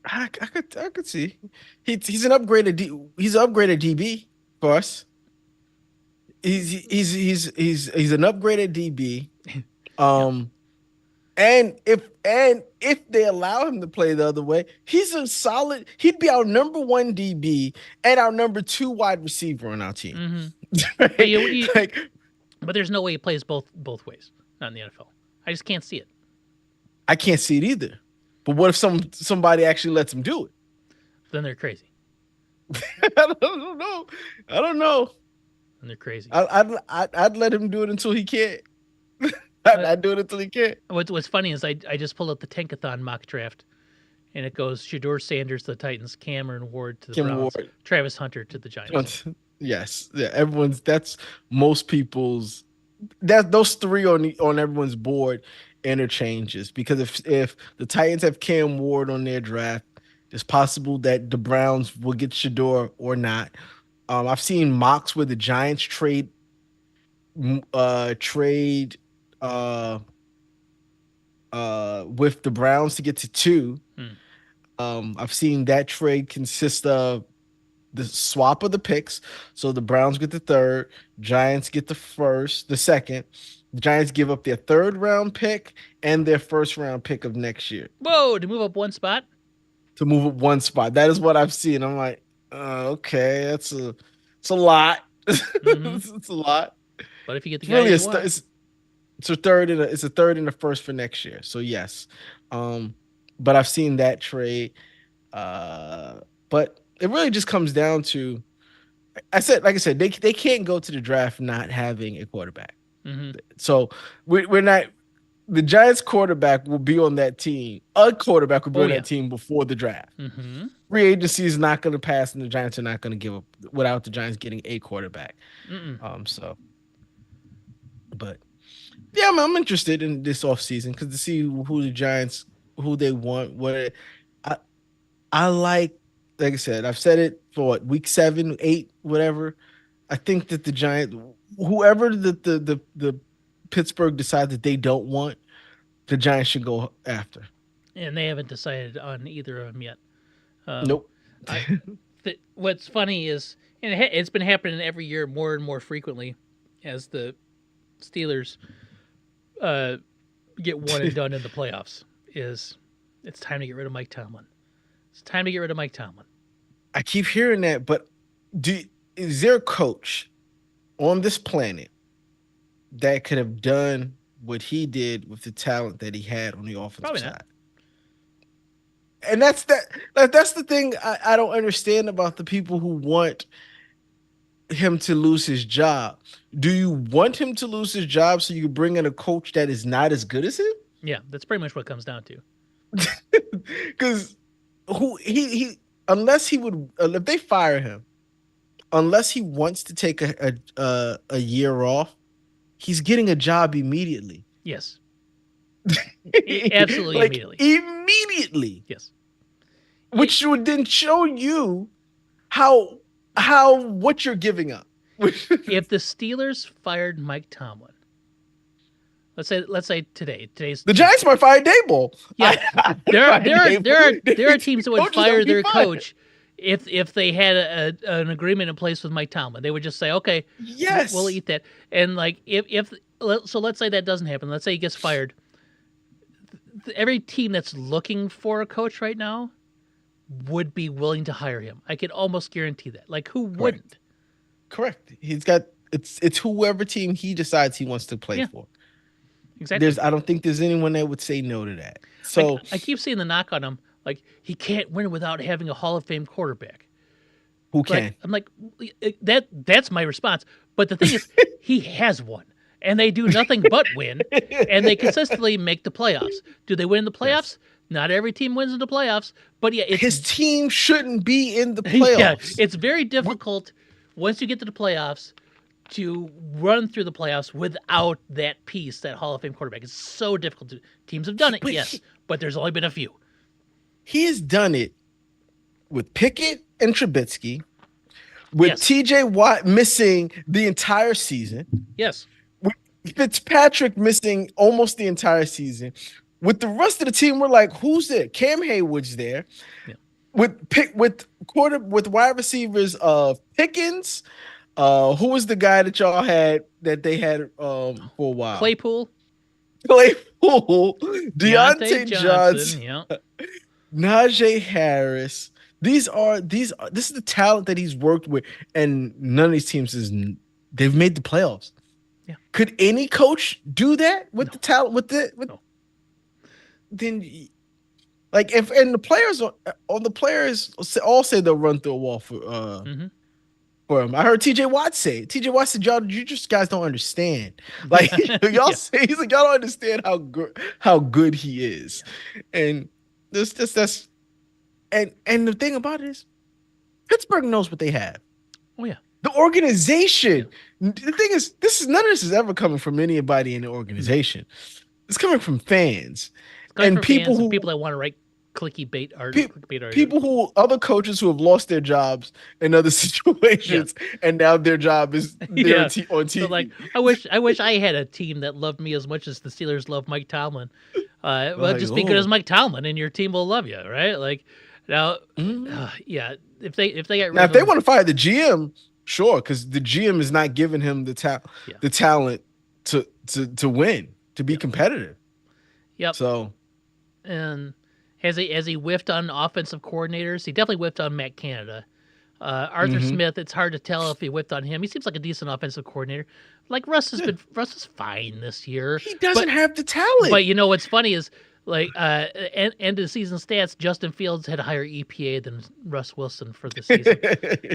I could see. He's an he's an upgraded DB for us. He's an upgraded DB. Yeah. Um and if they allow him to play the other way, he'd be our number 1 DB and our number 2 wide receiver on our team. Hmm. But Right? Like, but there's no way he plays both ways. Not in the NFL. I just can't see it. I can't see it either. But what if somebody actually lets him do it? Then they're crazy. I don't know. I don't know. Then they're crazy. I'd let him do it until he can't. Uh, I'd do it until he can't. what's funny is I just pulled up the Tankathon mock draft, and it goes Shador Sanders to the Titans, Cameron Ward to the Kim Browns, Ward. Travis Hunter to the Giants. Yes. Yeah. That's most people's. That those three on everyone's board interchanges, because if the Titans have Cam Ward on their draft, it's possible that the Browns will get Shador or not. I've seen mocks where the Giants trade uh with the Browns to get to 2. Hmm. I've seen that trade consist of the swap of the picks. So the Browns get the 3rd, Giants get the second. The Giants give up their 3rd round pick and their 1st round pick of next year Whoa! To move up one spot. to move up one spot. That is what I've seen. I'm like, okay, it's a lot. Hmm. It's a lot. But if you get the It's guy really you want, it's a third and it's a third and a first for next year. So yes, but I've seen that trade. Uh, but it really just comes down to, like I said, they can't go to the draft not having a quarterback. hmm So we're not. The Giants quarterback will be on that team. A quarterback will be oh on yeah, that team before the draft. hmm Free agency is not going to pass, and the Giants are not going to give up without the Giants getting a quarterback. Mm-mm. So, but yeah, I'm interested in this offseason because to see who the Giants, who they want. I I like I said, I've said it for week 7, 8, whatever. I think that the Giants, whoever the Pittsburgh decides that they don't want, the Giants should go after. And they haven't decided on either of them yet. Um, Nope. I what's funny is, and it's been happening every year more and more frequently, as the Steelers uh, get one and done in the playoffs. Is it's time to get rid of Mike Tomlin. It's time to get rid of Mike Tomlin. I keep hearing that, but is there a coach on this planet that could have done what he did with the talent that he had on the offensive Probably not. side. And that's the thing I don't understand about the people who want him to lose his job. Do you want him to lose his job so you can bring in a coach that is not as good as him? Yeah, that's pretty much what it comes down to. Because who he unless he would if they fire him, unless he wants to take a year off, he's getting a job immediately. Yes, absolutely Like immediately. immediately, Yes. which would then show you how how what you're giving up. If the Steelers fired Mike Tomlin, let's say today's The Giants might fire Daboll. yeah, I'd fire there are teams that would coaches that fire would be their fired. coach if they had an agreement in place with Mike Tomlin. They would just say, okay, we'll Yes. eat that. And like if so, let's say that doesn't happen. Let's say he gets fired. Every team that's looking for a coach right now would be willing to hire him. I can almost guarantee that. Like, who Correct. wouldn't? Correct. He's got it's whoever team he decides he wants to play Yeah, for. exactly. I don't think there's anyone that would say no to that. Like, So I keep seeing the knock on him. Like, he can't win without having a Hall of Fame quarterback. who Like, can? I'm like, that's my response. But the thing is, he has one, and they do nothing but win, and they consistently make the playoffs. Do they win the Yes. playoffs? Not every team wins in the playoffs, but yeah, it's His team shouldn't be in the yeah, playoffs. it's very difficult once you get to the playoffs to run through the playoffs without that piece, that Hall of Fame quarterback. It's so difficult. Teams have done it, But yes, but there's only been a few. he has done it with Pickett and Trubisky, with Yes, TJ Watt missing the entire season, yes, with Fitzpatrick missing almost the entire season. With the rest of the team, we're like, who's there? Cam Haywood's there. yeah. With wide receivers of Pickens, who was the guy that y'all had that they had for a while? Claypool, Claypool, Deontay Deontay Johnson, Johnson, yeah, Najee Harris. This is the talent that he's worked with, and none of these teams they've made the playoffs. yeah. Could any coach do that with No, the talent with no. then like if and the players on the players all say they'll run through a wall Hmm. for him. I heard TJ Watt say it. TJ Watt said, y'all, you just guys don't understand. Like y'all Yeah, say he's like, y'all don't understand how good he is. And that's and the thing about it is Pittsburgh knows what they have. oh yeah, The yeah. organization. The thing is, this is none of this is ever coming from anybody in the No. organization. It's coming from fans It's coming and from fans and people that want to write clickbait art. people who other coaches who have lost their jobs in other Yeah, situations, and now their job is there yeah. on So like, TV. I wish I had a team that loved me as much as the Steelers love Mike Tomlin. Well, Like, just be good as oh, Mike Tomlin, and your team will love you, right? Like, now, mm. yeah, if they get Now rid if of they him, want to fire the GM, sure, because the GM is not giving him yeah, the talent to win to be yep, competitive. yep. So And has he whiffed on offensive coordinators? He definitely whiffed on Matt Canada. Arthur mhm. Smith, it's hard to tell if he whipped on him. He seems like a decent offensive coordinator. Like Yeah, Russ is fine this year, he doesn't but have the talent. you know what's funny is like end of the season stats. Justin Fields had a higher EPA than Russ Wilson for the season,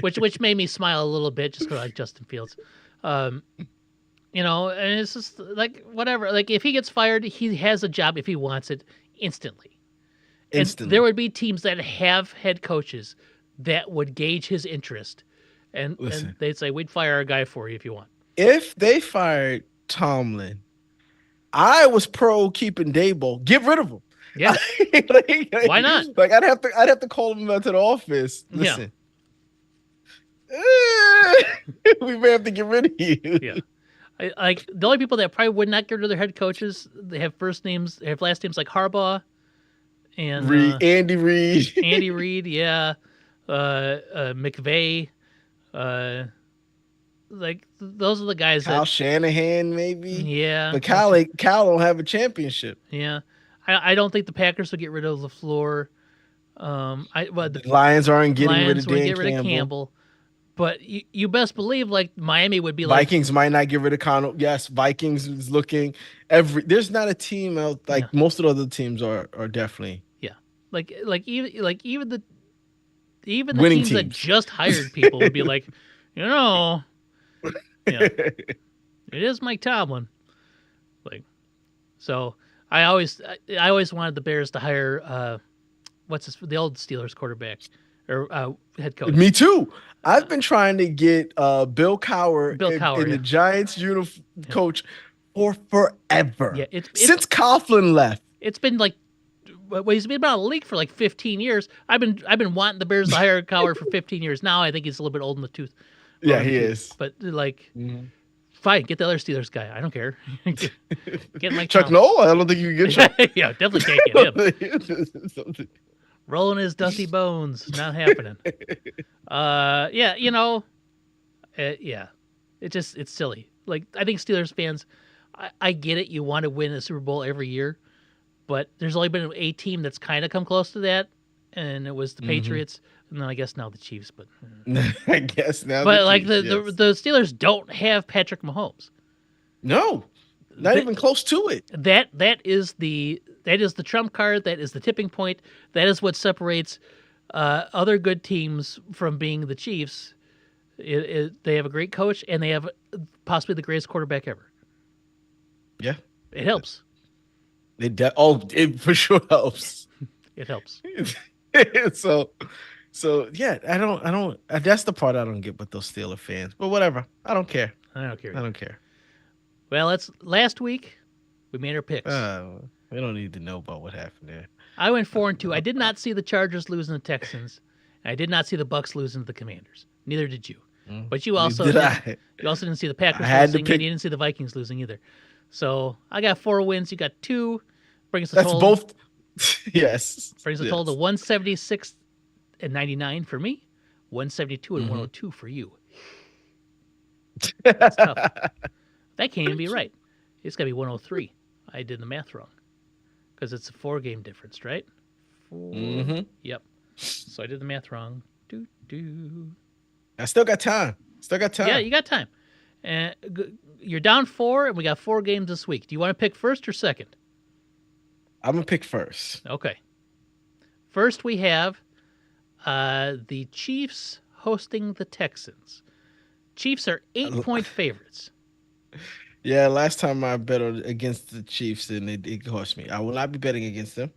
which made me smile a little bit just because I like Justin Fields. Um, and it's just like whatever. Like if he gets fired, he has a job if he wants it instantly. And there Instantly. would be teams that have head coaches that would gauge his interest, and Listen, they'd say we'd fire a guy for you if you want. if they fired Tomlin, I was pro keeping Dayball. Get rid of him. Yeah, why not? Like I'd have to call him out to the office. Yeah, Listen, we may have to get rid of you. yeah. Like the only people that probably would not get rid of their head coaches, they have first names, they have last names like Harbaugh and Andy Reid, Andy Reid, yeah, McVay, uh, like those are the guys Kyle that, Shanahan, maybe. yeah, But Kyle don't have a championship. yeah. I don't think the Packers would get rid of LaFleur. The The Lions aren't getting rid Lions of would Dan get rid of Campbell. Campbell. But you best believe like Miami would be like, Vikings might not get rid of Connell. Yes, Vikings is looking every. There's not a team out yeah, like most of the other teams are definitely yeah, even the winning teams that teams. just hired people would be like, you know, yeah, it is Mike Tomlin. Like, so I always wanted the Bears to hire the old Steelers quarterback or head coach, Me too. I've been trying to get Bill Cowher Bill Cowher. in the Yeah, Giants yeah, coach for yeah. forever It's since Coughlin left. it's been like, well, he's been about a league for like 15 years. I've been wanting the Bears to hire Cowher for 15 years. Now I think he's a little bit old in the tooth, Yeah, in the he tooth. is. But like, Mhm. fine, get the other Steelers guy. I don't care. Get Mike Chuck Tomlin. Noll? I don't think you can get Chuck. Yeah, definitely can't get him. Rolling his dusty bones, not happening. Yeah, yeah, it's silly. Like I think Steelers fans, I get it. You want to win a Super Bowl every year, but there's only been a team that's kind of come close to that, and it was the Mhm. Patriots, and then I guess now the Chiefs. But I guess now the but like Chiefs, the yes. the Steelers don't have Patrick Mahomes. No, not That even close to it. that is the trump card. That is the tipping point. That is what separates other good teams from being the Chiefs. They have a great coach and they have possibly the greatest quarterback ever. Yeah. It helps. It for sure helps. It helps. so yeah, I don't that's the part I don't get with those Steeler fans. But whatever. I don't care. I don't care. I don't care. Well, that's last week. We made our picks. We don't need to know about what happened there. I went 4-2. I did not see the Chargers losing the Texans. And I did not see the Bucks losing to the Commanders. Neither did you. But you also Did didn't. I? You also didn't see the I Packers had to losing, pick. and you didn't see the Vikings losing either. So I got 4 wins. You got 2. Brings the That's total. both. Yes. Brings the total to 176 and 99 for me, 172 and 102 for you. That's tough. That can't even be right. It's got to be 103. I did the math wrong because it's a 4-game difference, right? 4. Yep. So I did the math wrong. Do. I still got time. Still got time. Yeah, you got time. And you're down 4, and we got 4 games this week. Do you want to pick first or second? I'm gonna pick first. Okay. First, we have the Chiefs hosting the Texans. Chiefs are 8-point favorites. Yeah, last time I bet against the Chiefs and it cost me. I will not be betting against them.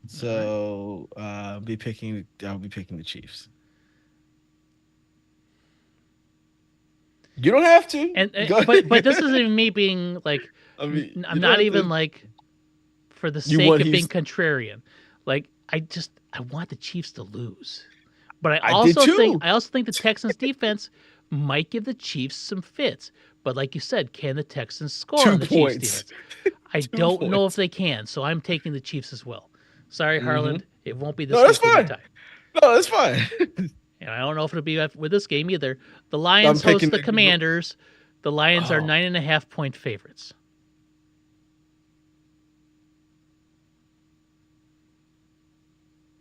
So I'll be picking the Chiefs. You don't have to. And Go but this isn't even me being like, I mean, I'm not even like for the You sake want of being Houston- contrarian. Like I want the Chiefs to lose. But I I did also too. think the Texans defense might give the Chiefs some fits. But like you said, can the Texans score 2 on the points. Chiefs defense? I don't know if they can, so I'm taking the Chiefs as well. Sorry, Harland, it won't be this No, that's week. We'll be fine. tied. No, that's fine. And I don't know if it'll be with this game either. The Lions I'm host picking the the- Commanders. The Lions are Oh. 9.5-point favorites.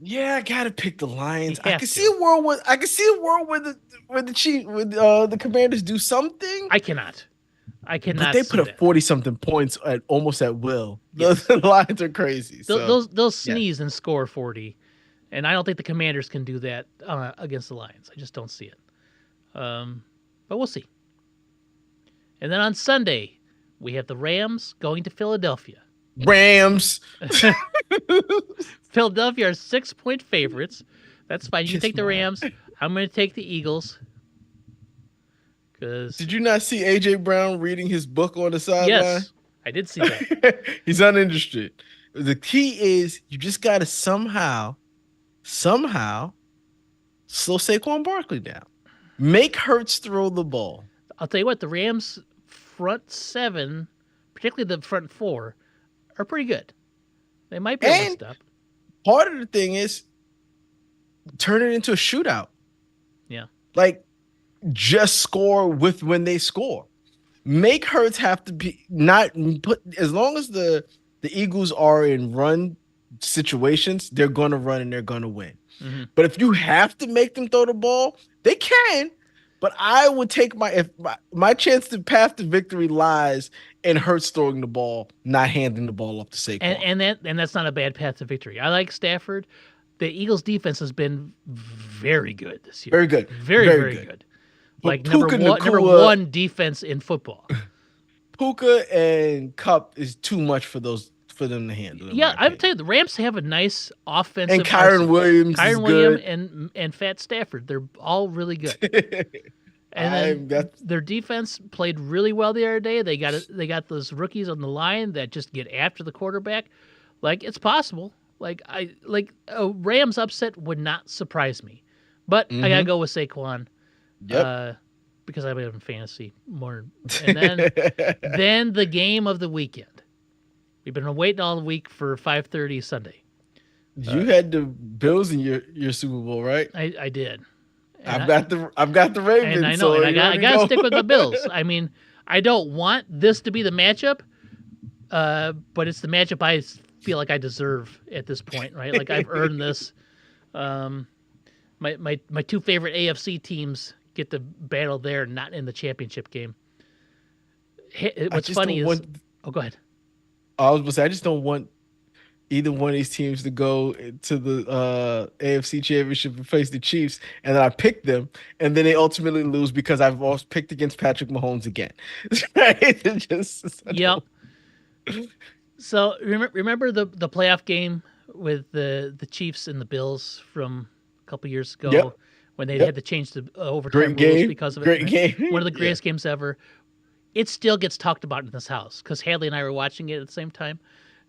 Yeah, I gotta pick the Lions. You I have can to. see a world where the Commanders do something. I cannot. I cannot. But they see put up that. 40 something points at almost at will. Yes. The Lions are crazy. So They'll sneeze and score 40, and I don't think the Commanders can do that against the Lions. I just don't see it. But we'll see. And then on Sunday, we have the Rams going to Philadelphia. Rams. Philadelphia are 6-point favorites. That's fine. You can Kiss take the my Rams. I'm going to take the Eagles. Because Did you not see AJ Brown reading his book on the sideline? yes, I did see that. He's uninterested. The key is you just gotta somehow slow Saquon Barkley down. Make Hurts throw the ball. I'll tell you what, the Rams' front 7, particularly the front 4, are pretty good. They might be able to And stop. part of the thing is turn it into a shootout. Yeah. Like just score with when they score. Make Hurts have to be not put as long as the Eagles are in run situations, they're gonna run and they're gonna win. Mm-hmm. But if you have to make them throw the ball, they can. But I would take my if my chance to path to victory lies in Hurts throwing the ball, not handing the ball up to and Saquon. that's not a bad path to victory. I like Stafford. The Eagles' defense has been very good this year, Very good, very very very good. good. Like But Puka number Nakua, one defense in football. Puka and Cup is too much for those for them to handle, in Yeah, my I would tell opinion. you the Rams have a nice And offensive Kyron arsenal. Williams is Kyron William good. and Fat Stafford, they're all really good. And I'm then that's their defense played really well the other day. They got those rookies on the line that just get after the quarterback. Like it's possible. Like a Rams upset would not surprise me. But I gotta mm-hmm. go with Saquon, Yep. uh, because I've been in fantasy more. And then the game of the weekend. We've been waiting all week for 5:30 Sunday. Uh, You had the Bills in your Super Bowl, right? I did, and I've got the I Ravens, know, so and you I already gotta know. stick with the Bills. I mean, I don't want this to be the matchup, but it's the matchup I feel like I deserve at this point, right? Like I've earned this. Um, my two favorite AFC teams get to battle there, not in the championship game. I What's just funny don't is, want. oh, go ahead. I was gonna say I just don't want either one of these teams to go to the AFC Championship and face the Chiefs, and then I pick them, and then they ultimately lose because I've also picked against Patrick Mahomes again. Right? It just I Yep. don't. So remember the playoff game with the Chiefs and the Bills from a couple years ago Yep. when they had Yep. to change the overtime Great rules game. because of it. Great Right? One of game. the Yeah. greatest games ever. It still gets talked about in this house because Hadley and I were watching it at the same time,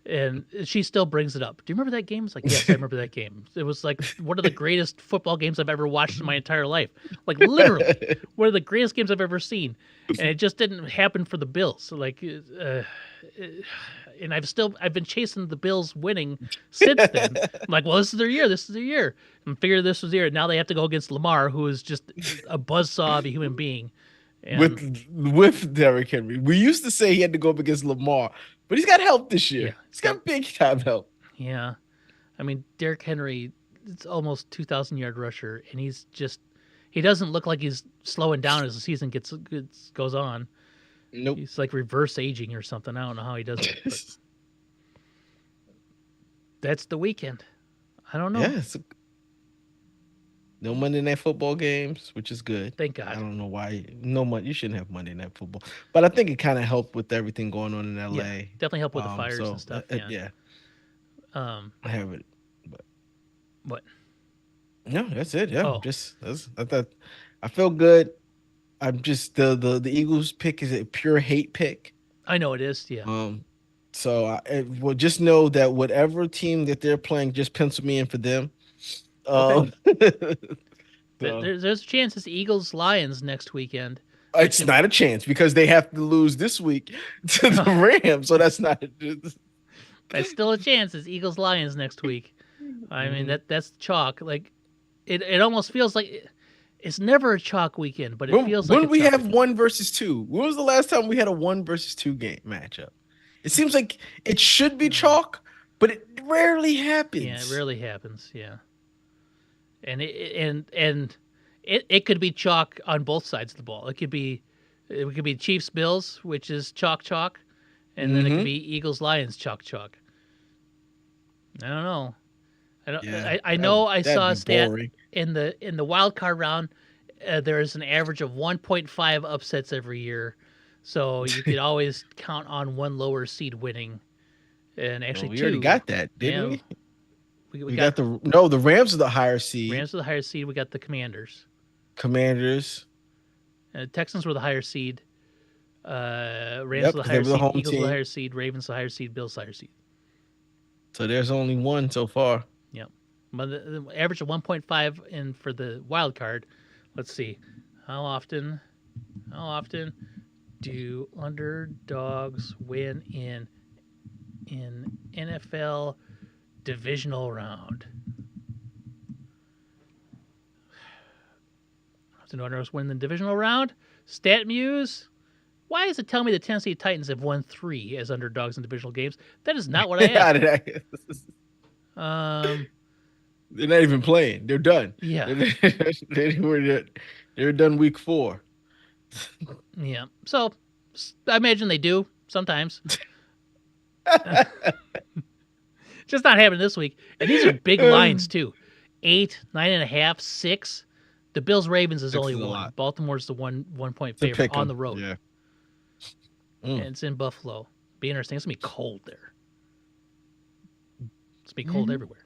and she still brings it up. Do you remember that game? It's like, yes, I remember that game. It was like one of the greatest football games I've ever watched in my entire life. Like literally, one of the greatest games I've ever seen, and it just didn't happen for the Bills. So like, and I've been chasing the Bills winning since then. I'm like, well, this is their year. This is their year. And figured this was the year. Now they have to go against Lamar, who is just a buzzsaw of a human being. And with Derrick Henry. We used to say he had to go up against Lamar, but he's got help this yeah, year. He's yep, got big time help. yeah. I mean, Derrick Henry, it's almost 2,000 yard rusher, and he doesn't look like he's slowing down as the season goes on. Nope. He's like reverse aging or something. I don't know how he does it, but that's the weekend. I don't know. Yeah, no Monday Night Football games, which is good. Thank I God. don't know why. No, you shouldn't have Monday Night Football, but I think it kind of helped with everything going on in Yeah, LA. definitely help with the fires and So stuff. Yeah. yeah, Um, I have it. But what? no, that's it. Yeah, Oh, just that's I thought I feel good. I'm just the Eagles pick is a pure hate pick. I know it is. Yeah. Um, so well, just know that whatever team that they're playing, just pencil me in for them. Okay. Um, so There's a chance it's Eagles Lions next weekend, which it's not a chance because they have to lose this week to the Rams. So that's not. it's still a chance it's Eagles Lions next week. I mean Mhm. that's chalk. Like it almost feels like it's never a chalk weekend, but it When feels like when a we chalk have weekend. 1 versus 2, when was the last time we had a 1 versus 2 game matchup? It seems like it should be Mm. chalk, but it rarely Yeah, it happens. rarely happens. Yeah, and it could be chalk on both sides of the ball. It could be Chiefs Bills, which is chalk, and then it could Mm-hmm. be Eagles Lions chalk. I don't know. I don't. Yeah, I know I that'd saw a be stat boring. in the wild card round. There is an average of 1.5 upsets every year, so you could always count on one lower seed winning, and Well, actually we already two. got that, didn't Yeah, we? we We got got the no, the Rams are the higher seed. Rams were the higher seed. We got the Commanders. Commanders. Texans were the higher seed. Rams Yep, were the because they higher were the seed. home Eagles were the team. higher seed. Ravens the higher seed. Bills the higher seed. So there's only one so far. Yep. But the average of 1.5 in for the wild card. Let's see. How often? How often do underdogs win in NFL divisional round? How often do underdogs win the divisional round? StatMuse. Why is it telling me the Tennessee Titans have won 3 as underdogs in divisional games? That is not what I How asked did for. I- Um, They're not even playing. They're done. yeah. They were They're done week 4. Yeah. So I imagine they do sometimes. Just not happening this week. And these are big lines too. 8, 9.5, 6. The Bills Ravens is 6 only is a one. lot Baltimore's the 1 point to favorite pick on them. the road. Yeah. And Mm. it's in Buffalo. Be interesting. It's gonna be cold there. It's gonna be cold Mhm. everywhere.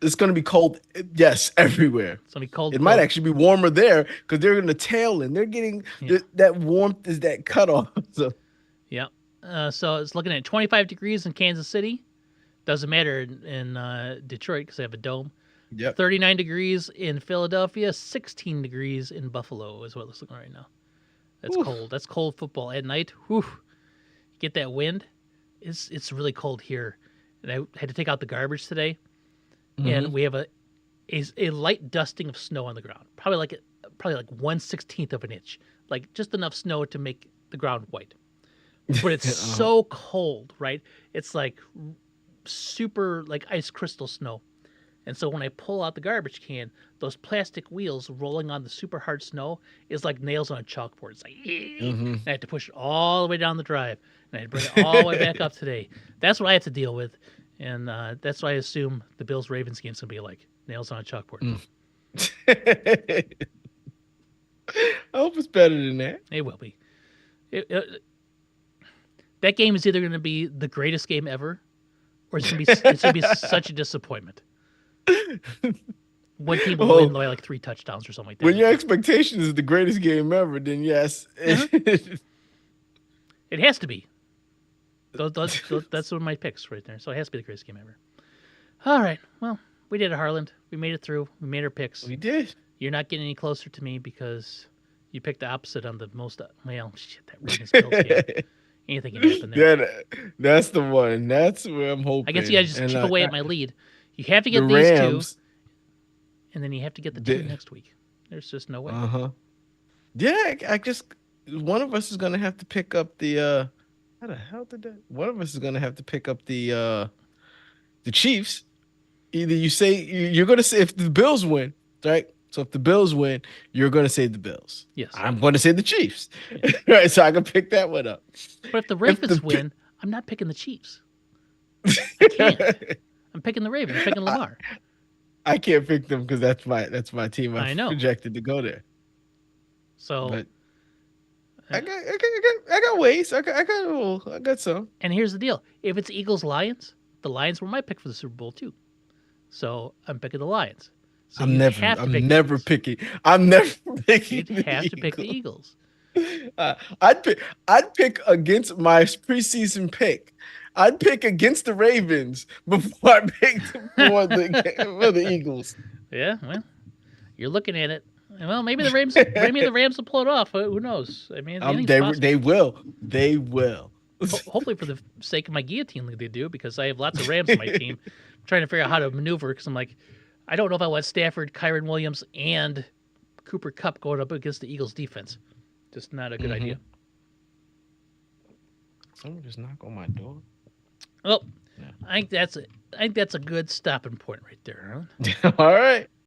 It's going to be cold. Yes, everywhere. It's gonna be cold It might till actually be warmer there because they're in the tail end. They're getting yeah. that warmth is that cutoff. So, Yeah. So it's looking at 25 degrees in Kansas City. Doesn't matter in Detroit because they have a dome. yep. 39 degrees in Philadelphia. 16 degrees in Buffalo is what it's looking right now. That's Whew. cold. That's cold football at night. Whew. Get that wind. It's really cold here, and I had to take out the garbage today, and Hmm. we have a light dusting of snow on the ground. Probably like 1/16 of an inch, like just enough snow to make the ground white. But it's uh, so cold, right? It's like super like ice crystal snow. And so when I pull out the garbage can, those plastic wheels rolling on the super hard snow is like nails on a chalkboard. It's like, and hmm. I had to push it all the way down the drive, and I had to bring it all the way back up today. That's what I have to deal with, and that's what I assume the Bills Ravens game's gonna be like nails on a chalkboard. Mm. I hope it's better than that. It will be. That game is either gonna be the greatest game ever, or it's gonna be such a disappointment. One team will win Oh, by like 3 touchdowns or something like that. when And your it's like, expectation is the greatest game ever, then yes. uh-huh. It has to be. That's one of my picks right there. So it has to be the greatest game ever. All right. Well, we did it, Harland. We made it through. We made our picks. We did. You're not getting any closer to me because you picked the opposite on the most. Well, shit, that Ravens Bills game. Anything can happen there. That's the one. That's where I'm I guess you got to hoping. just And chip away at my lead. You have to the get these two, Rams and then you have to get the two did. next week. There's just no way. Uh-huh. Yeah, I just one of us is gonna have to pick up the how the hell did that? One of us is gonna have to pick up the Chiefs. Either you're gonna say if the Bills win, right? So if the Bills win, you're gonna say the Bills. Yes. I'm gonna say the Chiefs. Yeah. Right. So I can pick that one up. But if the If Ravens the win, I'm not picking the Chiefs. I can't. I'm picking the Ravens. I'm picking Lamar. I can't pick them because that's my team. I I've know. projected to go there. So, But I got ways. I got some. and here's the deal: if it's Eagles Lions, the Lions were my pick for the Super Bowl too. So I'm picking the Lions. So I'm you'd never have to I'm pick the never Eagles. picking. I'm never picking You'd the have to pick the Eagles. Eagles. I'd pick against my preseason pick. I'd pick against the Ravens before I picked for the Eagles. Yeah, well, you're looking at it. Well, maybe the Rams will pull it off. Who knows? I mean, anything's They possible. they will. They will. Hopefully, for the sake of my guillotine league, they do because I have lots of Rams on my team. I'm trying to figure out how to maneuver because I'm like, I don't know if I want Stafford, Kyron Williams, and Cooper Cup going up against the Eagles defense. Just not a good idea. Someone just knock on my door. Well, Yeah. I think that's a good stopping point right there, huh? All right.